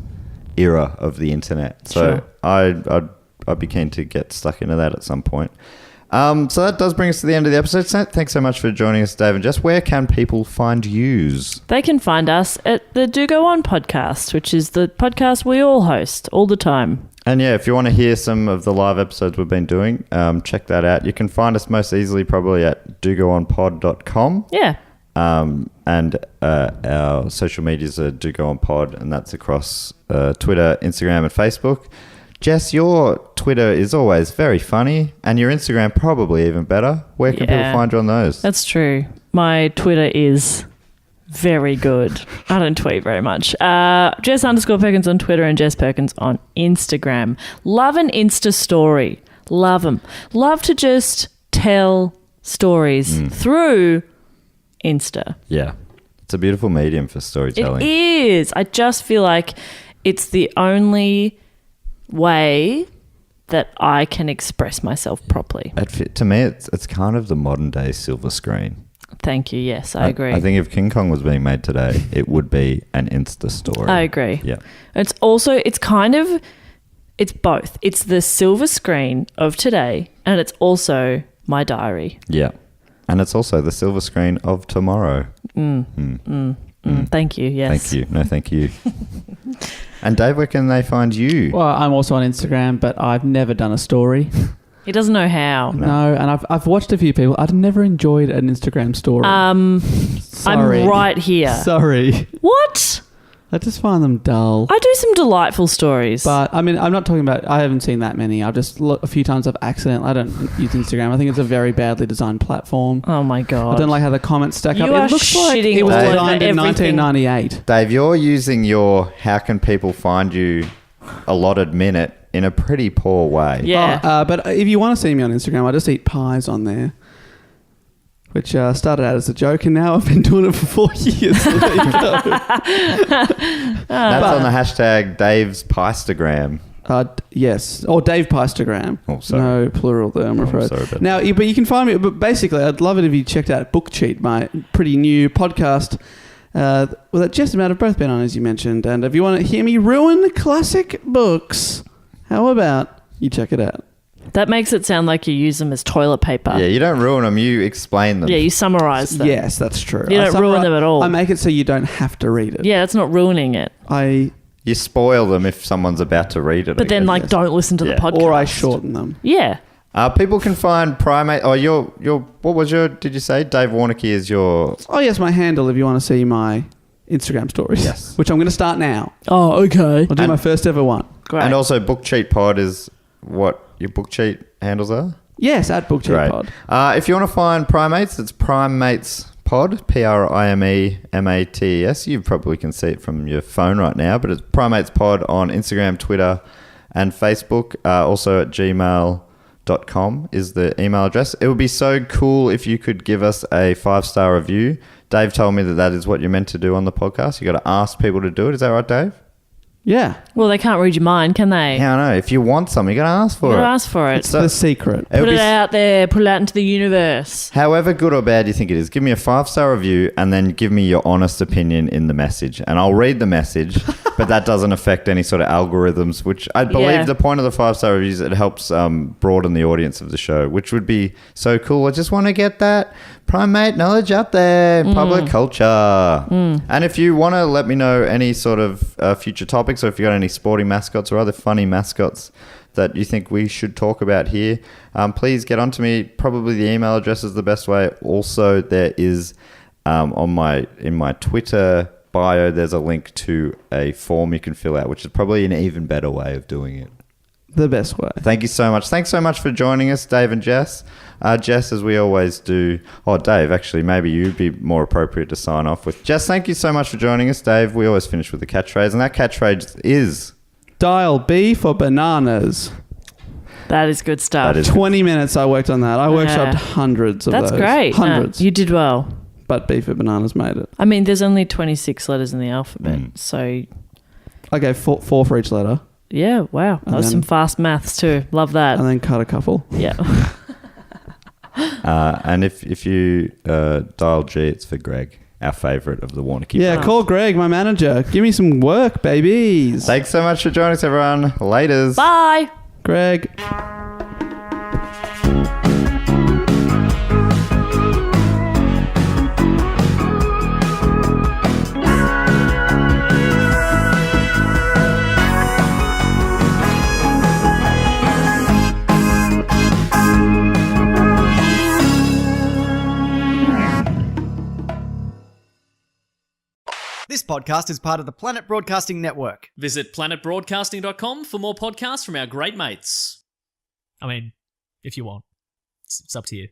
era of the internet. So Sure. I'd be keen to get stuck into that at some point. So that does bring us to the end of the episode. So thanks so much for joining us, Dave and Jess. Where can people find yous? They can find us at the Do Go On podcast, which is the podcast we all host all the time. And yeah, if you want to hear some of the live episodes we've been doing, check that out. You can find us most easily probably at dogoonpod.com. Yeah. And our social medias are Do Go On Pod, and that's across Twitter, Instagram, and Facebook. Jess, your Twitter is always very funny, and your Instagram probably even better. Where can people find you on those? That's true. My Twitter is very good. I don't tweet very much. Jess_Perkins on Twitter and Jess Perkins on Instagram. Love an Insta story. Love them. Love to just tell stories through Insta. Yeah. It's a beautiful medium for storytelling. It is. I just feel like it's the only way that I can express myself properly. To me, it's kind of the modern day silver screen. Thank you. Yes, I agree. I think if King Kong was being made today, it would be an Insta story. I agree. Yeah. It's also, it's both. It's the silver screen of today, and it's also my diary. Yeah. And it's also the silver screen of tomorrow. Thank you. Yes. Thank you. No, thank you. And Dave, where can they find you? Well, I'm also on Instagram, but I've never done a story. He doesn't know how. No, and I've watched a few people. I've never enjoyed an Instagram story. Sorry. I'm right here. Sorry. What? I just find them dull. I do some delightful stories. But I mean, I'm not talking about. I haven't seen that many. I've just looked a few times. I've accidentally. I don't use Instagram. I think it's a very badly designed platform. Oh my God. I don't like how the comments stack You up. are It looks like shitting it was all over designed in everything. 1998. Dave, you're using your how can people find you allotted minute in a pretty poor way. Yeah. But if you want to see me on Instagram, I just eat pies on there. Which started out as a joke, and now I've been doing it for 4 years. So there you go. That's on the hashtag Dave's Piestagram. Yes, or Dave Piestagram. Oh, sorry. No plural there, I'm afraid. sorry about Now, but you can find me. But basically, I'd love it if you checked out Book Cheat, my pretty new podcast. That Jess and Matt have both been on, as you mentioned. And if you want to hear me ruin classic books, how about you check it out? That makes it sound like you use them as toilet paper. Yeah, you don't ruin them, you explain them. Yeah, you summarise them. Yes, that's true. You don't ruin them at all. I make it so you don't have to read it. Yeah, that's not ruining it. You spoil them if someone's about to read it. But then, like, don't listen to the podcast. Or I shorten them. Yeah. People can find Primate. Oh, your what was your? Did you say Dave Warneke is your? Oh, yes, my handle if you want to see my Instagram stories. Yes. Which I'm going to start now. Oh, okay. I'll do my first ever one. Great. And also, Book Cheat Pod is what your Book Cheat handles are. Yes, at Book Cheat Great. Pod. If you want to find Primates, it's Primates Pod, PRIMEMATES. You probably can see it from your phone right now, but it's Primates Pod on Instagram, Twitter, and Facebook. Also at gmail.com is the email address. It would be so cool if you could give us a 5-star review. Dave told me that is what you're meant to do on the podcast. You got to ask people to do it. Is that right, Dave? Yeah. Well, they can't read your mind, can they? Yeah, I know. If you want something, you got to ask for You it. gotta ask for it. It's the secret. It would Put be it out there. Put it out into the universe. However good or bad you think it is, give me a 5-star review and then give me your honest opinion in the message. And I'll read the message, but that doesn't affect any sort of algorithms, which I believe Yeah. the point of the 5-star reviews, it helps broaden the audience of the show, which would be so cool. I just want to get that primate knowledge out there in public culture. And if you want to let me know any sort of future topics, or if you got any sporting mascots or other funny mascots that you think we should talk about here, please get on to me. Probably the email address is the best way. Also, there is in my Twitter bio, there's a link to a form you can fill out, which is probably an even better way of doing it. The best way. Thank you so much. Thanks so much for joining us, Dave and Jess. Jess, as we always do. Oh, Dave, actually, maybe you'd be more appropriate to sign off with. Jess, thank you so much for joining us. Dave, we always finish with a catchphrase, and that catchphrase is... Dial B for bananas. That is good stuff. That is 20 minutes I worked on that. I workshopped hundreds of That's those. great. Hundreds. You did well. But B for bananas made it. I mean, there's only 26 letters in the alphabet. So, I gave four for each letter yeah, wow. That was some fast maths too. Love that. and then cut a couple. Yeah. and if you dial G, it's for Greg, our favourite of the Warneke. Yeah, call Greg, my manager. Give me some work, babies. Thanks so much for joining us, everyone. Laters. Bye. Greg. This podcast is part of the Planet Broadcasting Network. Visit planetbroadcasting.com for more podcasts from our great mates. I mean, if you want. It's up to you.